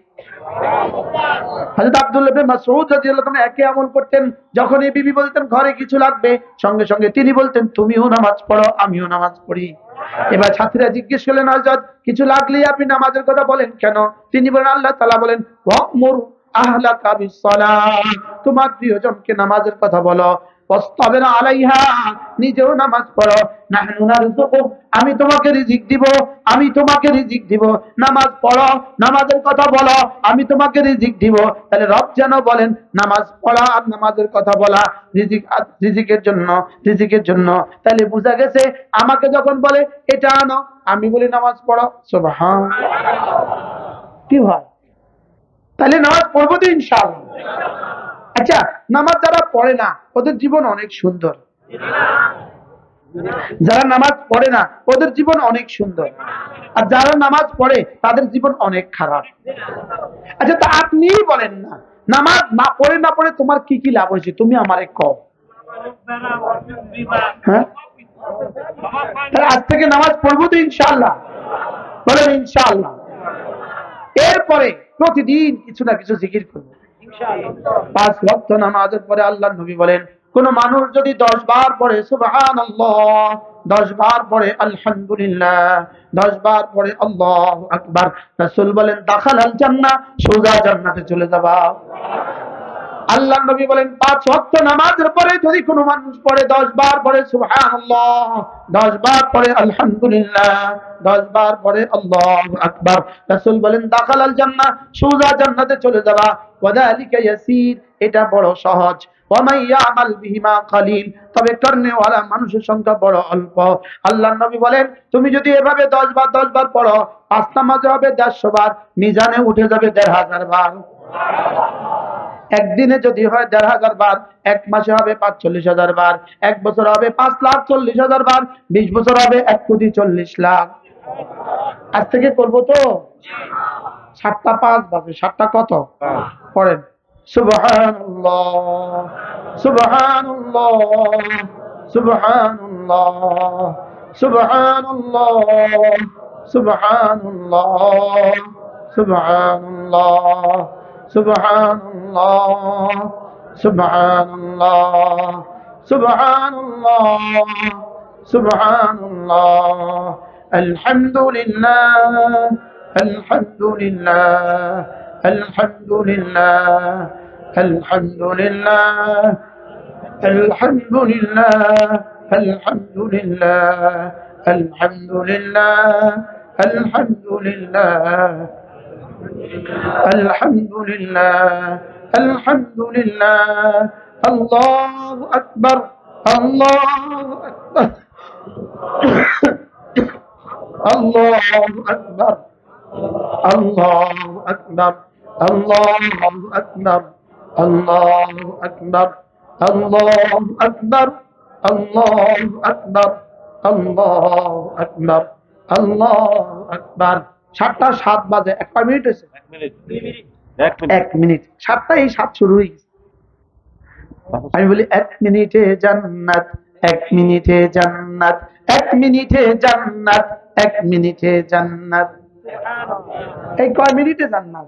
হযরত আব্দুল্লাহ ইবনে মাসউদ রাদিয়াল্লাহু তাআলা একই আমল করতেন, যখন এই বিবি বলতেন ঘরে কিছু লাগবে, সঙ্গে সঙ্গে তিনি বলতেন তুমিও নামাজ পড়ো আমিও নামাজ পড়ি। এবার ছাত্রীরা জিজ্ঞেস করলেন হযরত কিছু লাগলেই আপনি নামাজের কথা বলেন কেন? তিনি বলেন আল্লাহ তাআলা বলেন ওয়া'মুর আহলাকা বিস-সালাহ, তোমার প্রিয়জনকে নামাজের কথা বলো। ওয়াসতাবির আলাইহা, নিজেও নামাজ পড়ো। নাহনু নারযুকুক, আমি তোমাকে রিজিক দিব, আমি তোমাকে রিজিক দিব। নামাজ পড়ো, নামাজের কথা বলো, আমি তোমাকে রিজিক দিব। তাহলে রব যেন বলেন নামাজ পড়া আর নামাজের কথা বলা রিজিকের জন্য, রিজিকের জন্য। তাহলে বোঝা গেছে আমাকে যখন বলে এটা আনো, আমি বলি নামাজ পড়ো, সুবহানাল্লাহ। কি হয়? তাহলে নামাজ পড়বো তো ইনশাআল্লাহ। আচ্ছা, নামাজ যারা পড়ে না ওদের জীবন অনেক সুন্দর, যারা নামাজ পড়ে না ওদের জীবন অনেক সুন্দর, আর যারা নামাজ পড়ে তাদের জীবন অনেক খারাপ। আচ্ছা, তা আপনি বলেন না, নামাজ না পড়ে না পড়ে তোমার কি কি লাভ হয়েছে, তুমি আমারে কও। হ্যাঁ, আজ থেকে নামাজ পড়বো তো ইনশাআল্লাহ, বলেন ইনশাআল্লাহ। এরপরে প্রতিদিন কিছু না কিছু জিকির করবো। 5 ওয়াক্ত নামাজের পরে আল্লাহর নবী বলেন, কোন মানুষ যদি 10 বার পড়ে সুবহানাল্লাহ, 10 বার পড়ে আলহামদুলিল্লাহ, 10 বার পড়ে আল্লাহু আকবার, রাসূল বলেন দাখালাল জান্নাহ, সোজা জান্নাতে চলে যাবা। আল্লাহর নবী বলেন 5 ওয়াক্ত নামাজের পরে যদি কোনো মানুষ পড়ে 10 বার পড়ে সুবহানাল্লাহ, 10 বার পড়ে আলহামদুলিল্লাহ, 10 বার পড়ে আল্লাহু আকবার, রাসূল বলেন দাখালাল জান্নাহ, সোজা জান্নাতে চলে যাবা। ওয়াযালিকা ইয়াসির, এটা বড় সহজ। ওয়া মান ইয়ামাল বিহিমা কালিল, তবে করনেওয়ালা মানুষের সংখ্যা বড় অল্প। আল্লাহর নবী বলেন তুমি যদি এভাবে 10 বার 10 বার পড়ো, 5 নামাজে হবে 150 বার, মিজানে উঠে যাবে 1500 বার। একদিনে যদি হয় 1500 বার, এক মাসে হবে 45,000 বার, এক বছর হবে 5,40,000 বার, 20 বছর হবে 1,40,00,000। আজ থেকে করবো তো। 7টা 5 বাজে, 7টা কত পড়েন? সুবহানাল্লাহ, সুবহানাল্লাহ, সুবহানাল্লাহ, সুবহানাল্লাহ, সুবহানাল্লাহ, সুবহানাল্লাহ, সুবহানাল্লাহ, সুবহানাল্লাহ, সুবহানাল্লাহ, সুবহানাল্লাহ, আলহামদুলিল্লাহ, আলহামদুলিল্লাহ, আলহামদুলিল্লাহ, আলহামদুলিল্লাহ, আলহামদুলিল্লাহ, আলহামদুলিল্লাহ, আলহামদুলিল্লাহ, আলহামদুলিল্লাহ, আলহামদুলিল্লাহ, আলহামদুলিল্লাহ, আল্লাহু আকবার, আল্লাহু আকবার, আল্লাহু আকবার, আল্লাহু আকবার, আল্লাহু আকবার, আল্লাহু আকবার, আল্লাহু আকবার, আল্লাহু আকবার, আল্লাহু আকবার, আল্লাহু আকবার। 7টা 7 বাজে, 1 মিনিট হয়েছে, 1 মিনিট। 7টা এই 7 শুরু হয়ে গেছে। আমি বলি 1 মিনিটে জান্নাত, 1 মিনিটে জান্নাত, 1 মিনিটে জান্নাত, 1 মিনিটে জান্নাত। এই কয় মিনিটে জান্নাত?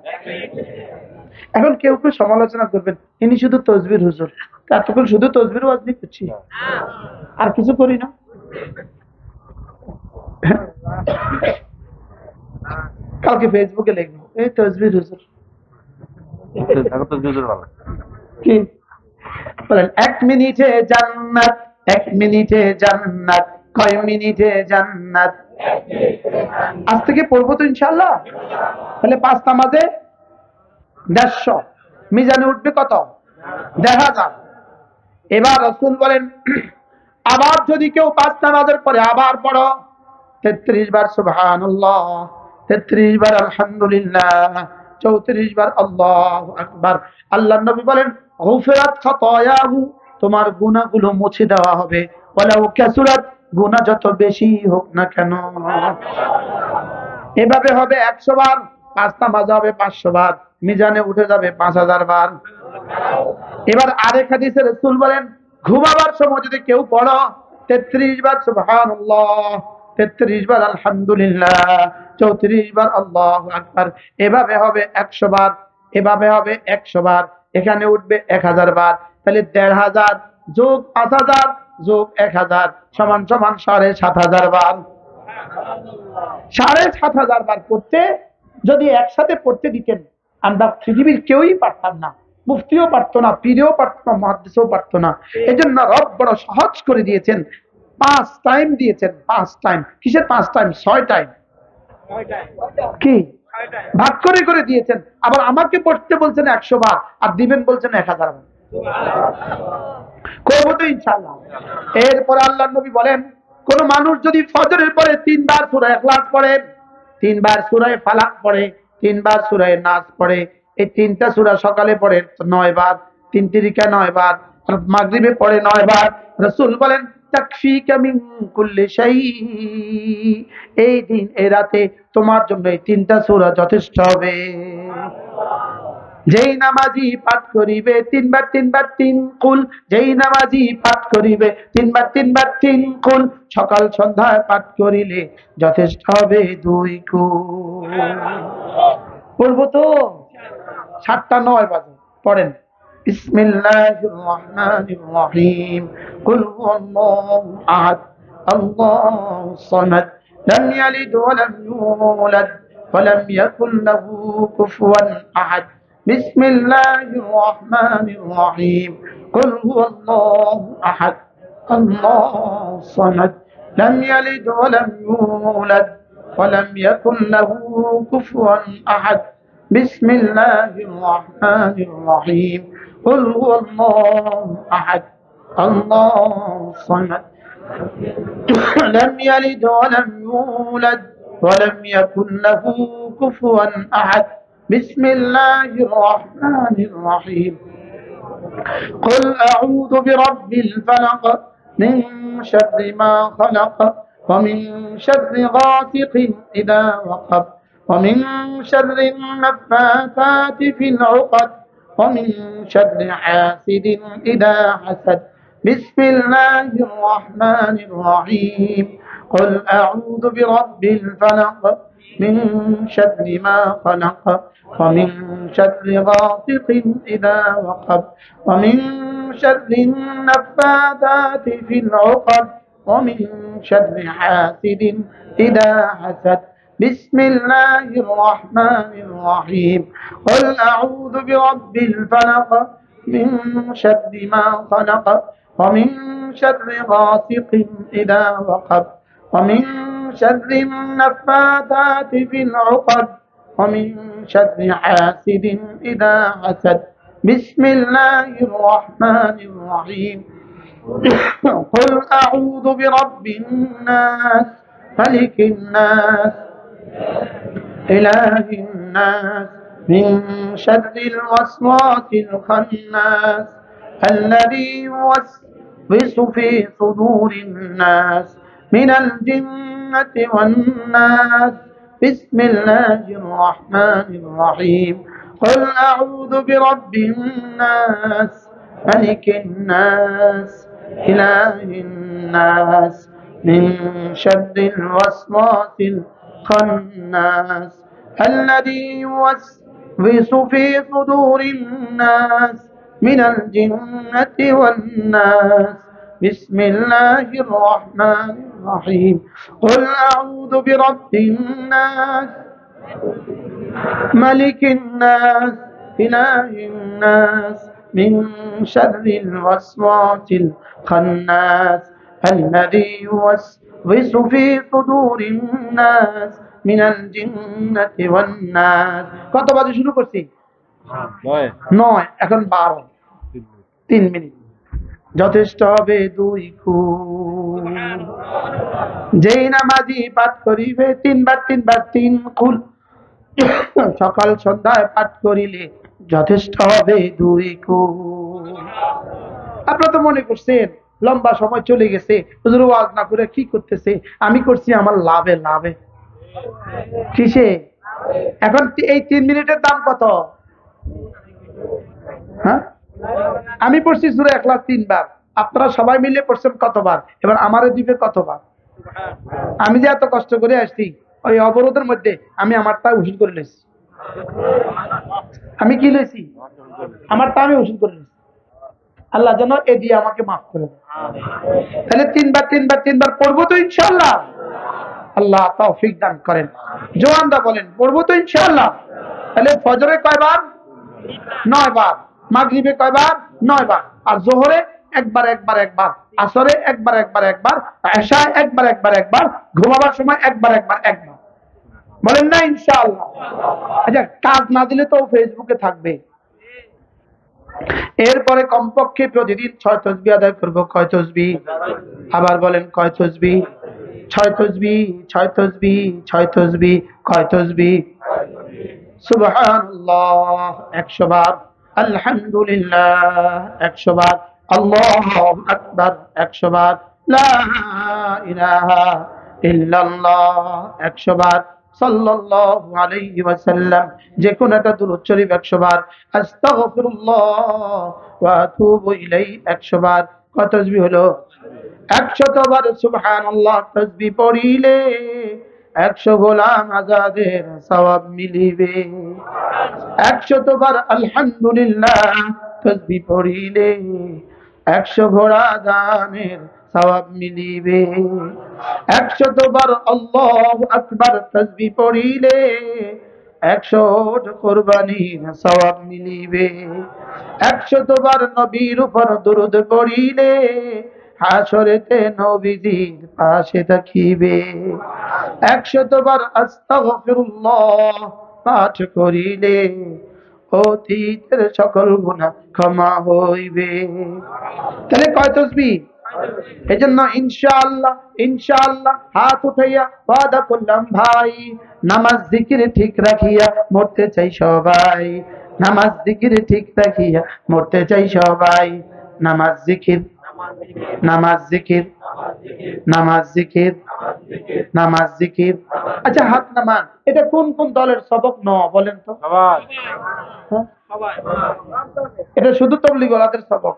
এখন কেউ কেউ সমালোচনা করবেন ইনি শুধু তসবির হুজুর, এতক্ষণ শুধু তসবির ওয়াজ করছি, আর কিছু করি না। কালকে ফেসবুকে লিখবো এই তসবির হুজুর। কি বলেন? 1 মিনিটে জান্নাত, 1 মিনিটে জান্নাত, কয় মিনিটে জান্নাত? আজ থেকে পড়বো তো ইনশাআল্লাহ। তাহলে 5 নামাজে 150, মিজানে উঠবে কত? 1000। এবার রাসূল বলেন আবার যদি কেউ 5 নামাজের পরে আবার পড়ো 33 বার সুবহানাল্লাহ, 33 বার আলহামদুলিল্লাহ, 34 বার আল্লাহু আকবার, আল্লাহর নবী বলেন গুফিরাত খাতায়াহু, তোমার গুনাহগুলো মুছে দেওয়া হবে, ওয়ালাউ কাসুরাত, গুনাহ যত বেশি হোক না কেন। এভাবে হবে 100 বার, 5 নামাজ হবে 500 বার, মিজানে উঠে যাবে 5000 বার। এবার আরেক হাদিসে রাসূল বলেন ঘুমাবার সময় যদি কেউ পড়ো 33 বার সুবহানাল্লাহ, 33 বার আলহামদুলিল্লাহ, 34 বার আল্লাহু আকবার, এভাবে হবে 100 বার, এভাবে হবে 100 বার, এখানে উঠবে 1000 বার। তাহলে 1500 যোগ 5000 যোগ 1000 সমান সমান 7500 বার। 7500 বার পড়তে যদি একসাথে পড়তে দিতেন আমরা পৃথিবীর কেউই পারতাম না। মুফতিও পারতো না, পীরেও পারতো না, মুহাদ্দিসও পারতো না। এজন্য রব বড় সহজ করে দিয়েছেন, 5 টাইম দিয়েছেন। 5 টাইম কিসের 5 টাইম? 6 টাইম। কি ভাগ করে করে দিয়েছেন। আবার আমাকে পড়তে বলছেন 100 বার, আর দিবেন বলছেন 1000 বার। করবো তো ইনশাআল্লাহ। এরপরে আল্লাহর নবী বলেন, কোন মানুষ যদি ফজরের পরে 3 বার সূরা ইখলাস পড়ে, 3 বার সূরা ফালাক পড়ে, 3 বার সূরা নাস পড়ে, এই 3টা সূরা সকালে পড়ে 9 বার, 3 তিরিকা 9 বার, আর মাগরিবে পড়ে 9 বার। রাসূল বলেন তাকফিকা মিন কুল্লি শাই, এই দিন এই রাতে তোমার জন্য এই 3টা সূরা যথেষ্ট হবে। যেই নামাজি পাঠ করিবে 3 বার 3 বার 3 কুল, যেই নামাজি পাঠ করিবে 3 বার 3 বার 3 কুল, সকাল সন্ধ্যায় পাঠ করিলে যথেষ্ট হবে 2 কুল। বলবো তো 7টা 9 বাজে পড়েন। বিসমিল্লাহির রহমানির রহিম, কুল হুয়াল্লাহু আহাদ, আল্লাহুস সামাদ, লাম ইয়ালিদ ওয়া লাম ইউলাদ ওয়া লাম ইয়াকুল লাহু কুফুয়ান আহাদ। بسم الله الرحمن الرحيم، قل هو الله أحد، الله الصمد، لم يلد ولم يولد ولم يكن له كفوا أحد. بسم الله الرحمن الرحيم، قل هو الله أحد، الله الصمد، لم يلد ولم يولد ولم يكن له كفوا أحد. بسم الله الرحمن الرحيم، قل أعوذ برب الفلق، من شر ما خلق، ومن شر غاسق إذا وقب، ومن شر النفاثات في العقد، ومن شر حاسد إذا حسد. بسم الله الرحمن الرحيم، قل أعوذ برب الفلق، من شر ما خلق، ومن شر غاسق إذا وقب، ومن شر النفاثات في العقد، ومن شر حاسد إذا حسد. بسم الله الرحمن الرحيم، قل أعوذ برب الفلق، من شر ما خلق، ومن شر غاسق إذا وقب، ومن شر النفاثات في العقد، ومن شر حاسد إذا حسد. بسم الله الرحمن الرحيم، قل أعوذ برب الناس، ملك الناس، إله الناس، من شر الوسواس الخناس، الذي يوسوس في صدور الناس من الجنة والناس. بسم الله الرحمن الرحيم، قل أعوذ برب الناس، ملك الناس، إله الناس، من شر الوسواس الخناس، الذي يوسوس في صدور الناس من الجنة والناس. بسم الله الرحمن الرحيم، قل أعوذ برب الناس، ملك الناس، إله الناس، من شر الوسواس الخناس، الذي يوسوس في صدور الناس من الجنة والناس. কত বাজে শুরু করছি? 9। এখন 12, 3 মিনিট। যথেষ্ট হবে 2 কুল। যেই নামাজি পাঠ করিবে 3 বার 3 বার 3 কুল, সকাল সন্ধ্যায় পাঠ করিলে যথেষ্ট হবে 2 কুল। আপনারা তো মনে করছেন লম্বা সময় চলে গেছে, হুজুর ওয়াজ না করে কি করতেছে? আমি করছি আমার লাভে লাভে। কিসে? এখন এই 3 মিনিটের দাম কত? হ্যাঁ, আমি পড়ছি সূরা ইখলাস 3 বার, আপনারা সবাই মিলে পড়ছেন কতবার? এবার আমারে দিবে কতবার? আমি যে এত কষ্ট করে আসছি, ওই অবরোধের মধ্যে আমি আমারটা উসুল করে নিয়েছি। আমি কি লইছি? আমারটা আমি উসুল করে নিয়েছি। আল্লাহ যেন এ দিয়ে আমাকে মাফ করে দেয়। তাহলে 3 বার 3 বার 3 বার পড়বো তো ইনশাআল্লাহ? আল্লাহ তৌফিক দান করেন। জোয়ানরা বলেন পড়বো তো ইনশাআল্লাহ? তাহলে ফজরে কয়বার? 9 বার। মাগরিবে কয়বার? 9 বার। আর জোহরে একবার একবার একবার, আসরে একবার একবার একবার, এশায় একবার একবার একবার, ঘুমাবার সময় একবার একবার একবার। বলেন না ইনশাআল্লাহ? আচ্ছা, কাজ না দিলে তো ফেসবুকে থাকবে। এরপরে কমপক্ষে প্রতিদিন 6 তাসবিহ আদায় করব। কয় তাসবিহ? আবার বলেন কয় তাসবিহ? 6 তাসবিহ, 6 তাসবিহ, 6 তাসবিহ। কয় তাসবিহ? সুবহানাল্লাহ 100 বার, আলহামদুলিল্লাহ 100 বার, আল্লাহু আকবার 100 বার, লা ইলাহা ইল্লাল্লাহ 100 বার, সাল্লাল্লাহু আলাইহি ওয়াসাল্লাম যে কোন একটা দুরূদ শরীফ 100 বার, আস্তাগফিরুল্লাহ ওয়া আতুবু ইলাইহি 100 বার। কত তাসবিহ হলো? 100 বার সুবহানাল্লাহ তাসবিহ পড়িলে 100 গোলাম আজাদের সওয়াব মিলিবে। 100 বার আলহামদুলিল্লাহ তাসবিহ পড়িলে 100 ঘোড়া দানের সওয়াব মিলিবে। 100 বার আল্লাহু আকবার তাসবিহ পড়িলে 100 কুরবানির সওয়াব মিলিবে। 100 বার নবীর উপর দরুদ পড়িলে হাসরেতে নবীজির পাশে থাকিবে। 100 বার আস্তাগফিরুল্লাহ পাঠ করিলে অতীতের সকল গুনাহ ক্ষমা হইবে। তাহলে কয় তাসবিহ? এজন্য ইনশাআল্লাহ ইনশাআল্লাহ হাত উঠাইয়া ওয়াদা করলাম ভাই, নামাজ জিকির ঠিক রাখিয়া মরতে চাই সবাই। নামাজ জিকির ঠিক রাখিয়া মরতে চাই সবাই। নামাজ জিকির, নামাজ জিকির, নামাজ জিকির, নামাজ জিকির। আচ্ছা, হাত নামান। এটা কোন কোন দলের সবক ন বলেন তো? এটা শুধু তবলিগ ওয়ালাদের সবক,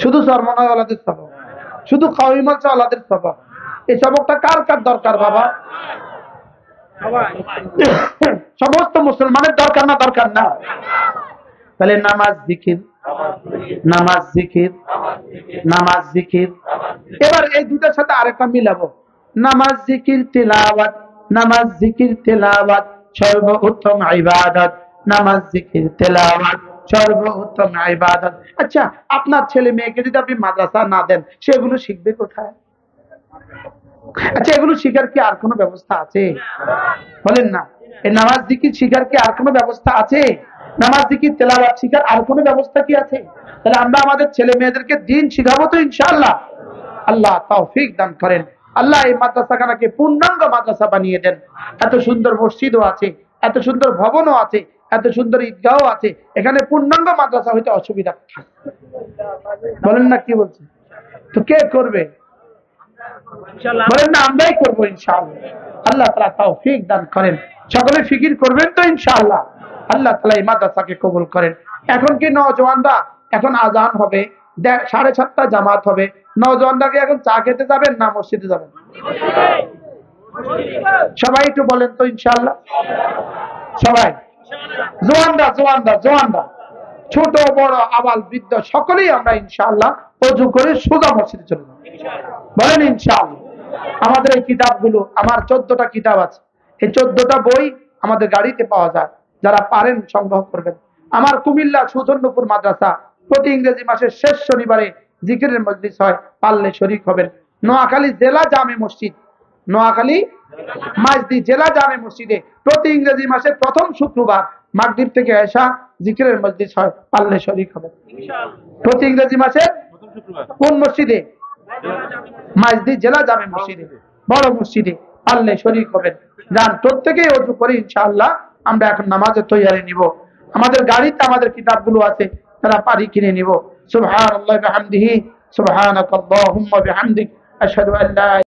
শুধু সরমনা ওয়ালাদের সবক, শুধু কাওমি ওয়ালাদের সবক। এই সবকটা কার কার দরকার বাবা? সমস্ত মুসলমানের দরকার না? দরকার না? তাহলে নামাজ জিকির, নামাজ জিকির, নামাজ জিকির। এবার এই দুটার সাথে আরেকটা মিলাবো, নামাজ জিকির তিলাওয়াত। নামাজ জিকির তিলাওয়াত সর্বোত্তম ইবাদত। নামাজ জিকির তিলাওয়াত সর্বোত্তম ইবাদত। আচ্ছা, আপনার ছেলে মেয়েকে যদি আপনি মাদ্রাসা না দেন, সেগুলো শিখবে কোথায়? আচ্ছা, এগুলো শিখার কি আর কোনো ব্যবস্থা আছে? বলেন না। এই নামাজ জিকির শিখার কি আর কোনো ব্যবস্থা আছে? নামাজ জিকির তেলাওয়াত শিখার আর কোনো ব্যবস্থা কি আছে? তাহলে আমরা আমাদের ছেলে মেয়েদেরকে দ্বীন শিখাবো তো ইনশাআল্লাহ। আল্লাহ তৌফিক দান করেন। আল্লাহ এই মাদ্রাসাখানাকে পূর্ণাঙ্গ মাদ্রাসা বানিয়ে দেন। এত সুন্দর মসজিদও আছে, এত সুন্দর ভবনও আছে, এত সুন্দর ঈদগাহও আছে। এখানে পূর্ণাঙ্গ মাদ্রাসা হইতে অসুবিধা বলেন না? কি বলছে? তো কে করবে? বলেন না, আমরাই করবো ইনশাআল্লাহ। আল্লাহ তাআলা তৌফিক দান করেন। সকলে ফিকির করবেন তো ইনশাআল্লাহ। আল্লাহ তাআলা এই মাদ্রাসাকে কবুল করেন। এখন কি নওজওয়ানরা, এখন আজান হবে, 7:30 জামাত হবে, নওজওয়ানরা কি এখন চা খেতে যাবেন না মসজিদে যাবেন? সবাই একটু বলেন তো ইনশাআল্লাহ। সবাই জওয়ানরা, জওয়ানরা, জওয়ানরা, ছোট বড় আবাল বৃদ্ধ সকলেই আমরা ইনশাআল্লাহ ওযু করে সোজা মসজিদে চলে যাব। বলেন ইনশাআল্লাহ। আমাদের এই কিতাবগুলো, আমার 14টা কিতাব আছে। এই 14টা বই আমাদের গাড়িতে পাওয়া যায়। যারা পারেন সংগ্রহ করবেন। আমার কুমিল্লা সুধন্যপুর মাদ্রাসা প্রতি ইংরেজি মাসের শেষ শনিবারে জিকিরের মজলিস হয়, পারলে শরীক হবেন। নোয়াখালী জেলা জামে মসজিদ, নোয়াখালী মাইজদি জেলা জামে মসজিদে প্রতি ইংরেজি মাসের প্রথম শুক্রবার মাগরিব থেকে এশা জিকিরের মজলিস হয়, পারলে শরীক হবেন প্রতি ইংরেজি মাসের কোন মসজিদে? মাইজদি জেলা জামে মসজিদে, বড় মসজিদে, পারলে শরীক হবেন। যান, প্রত্যেকেই ওযু করে ইনশাআল্লাহ আমরা এখন নামাজের তৈয়ারি নিব। আমাদের গাড়িতে আমাদের কিতাবগুলো আছে, তারা পারি কিনে নিব। সুবহানাল্লাহি ওয়া বিহামদিহি, সুবহানাকাল্লাহুম্মা বিহামদিক, আশহাদু আল্লা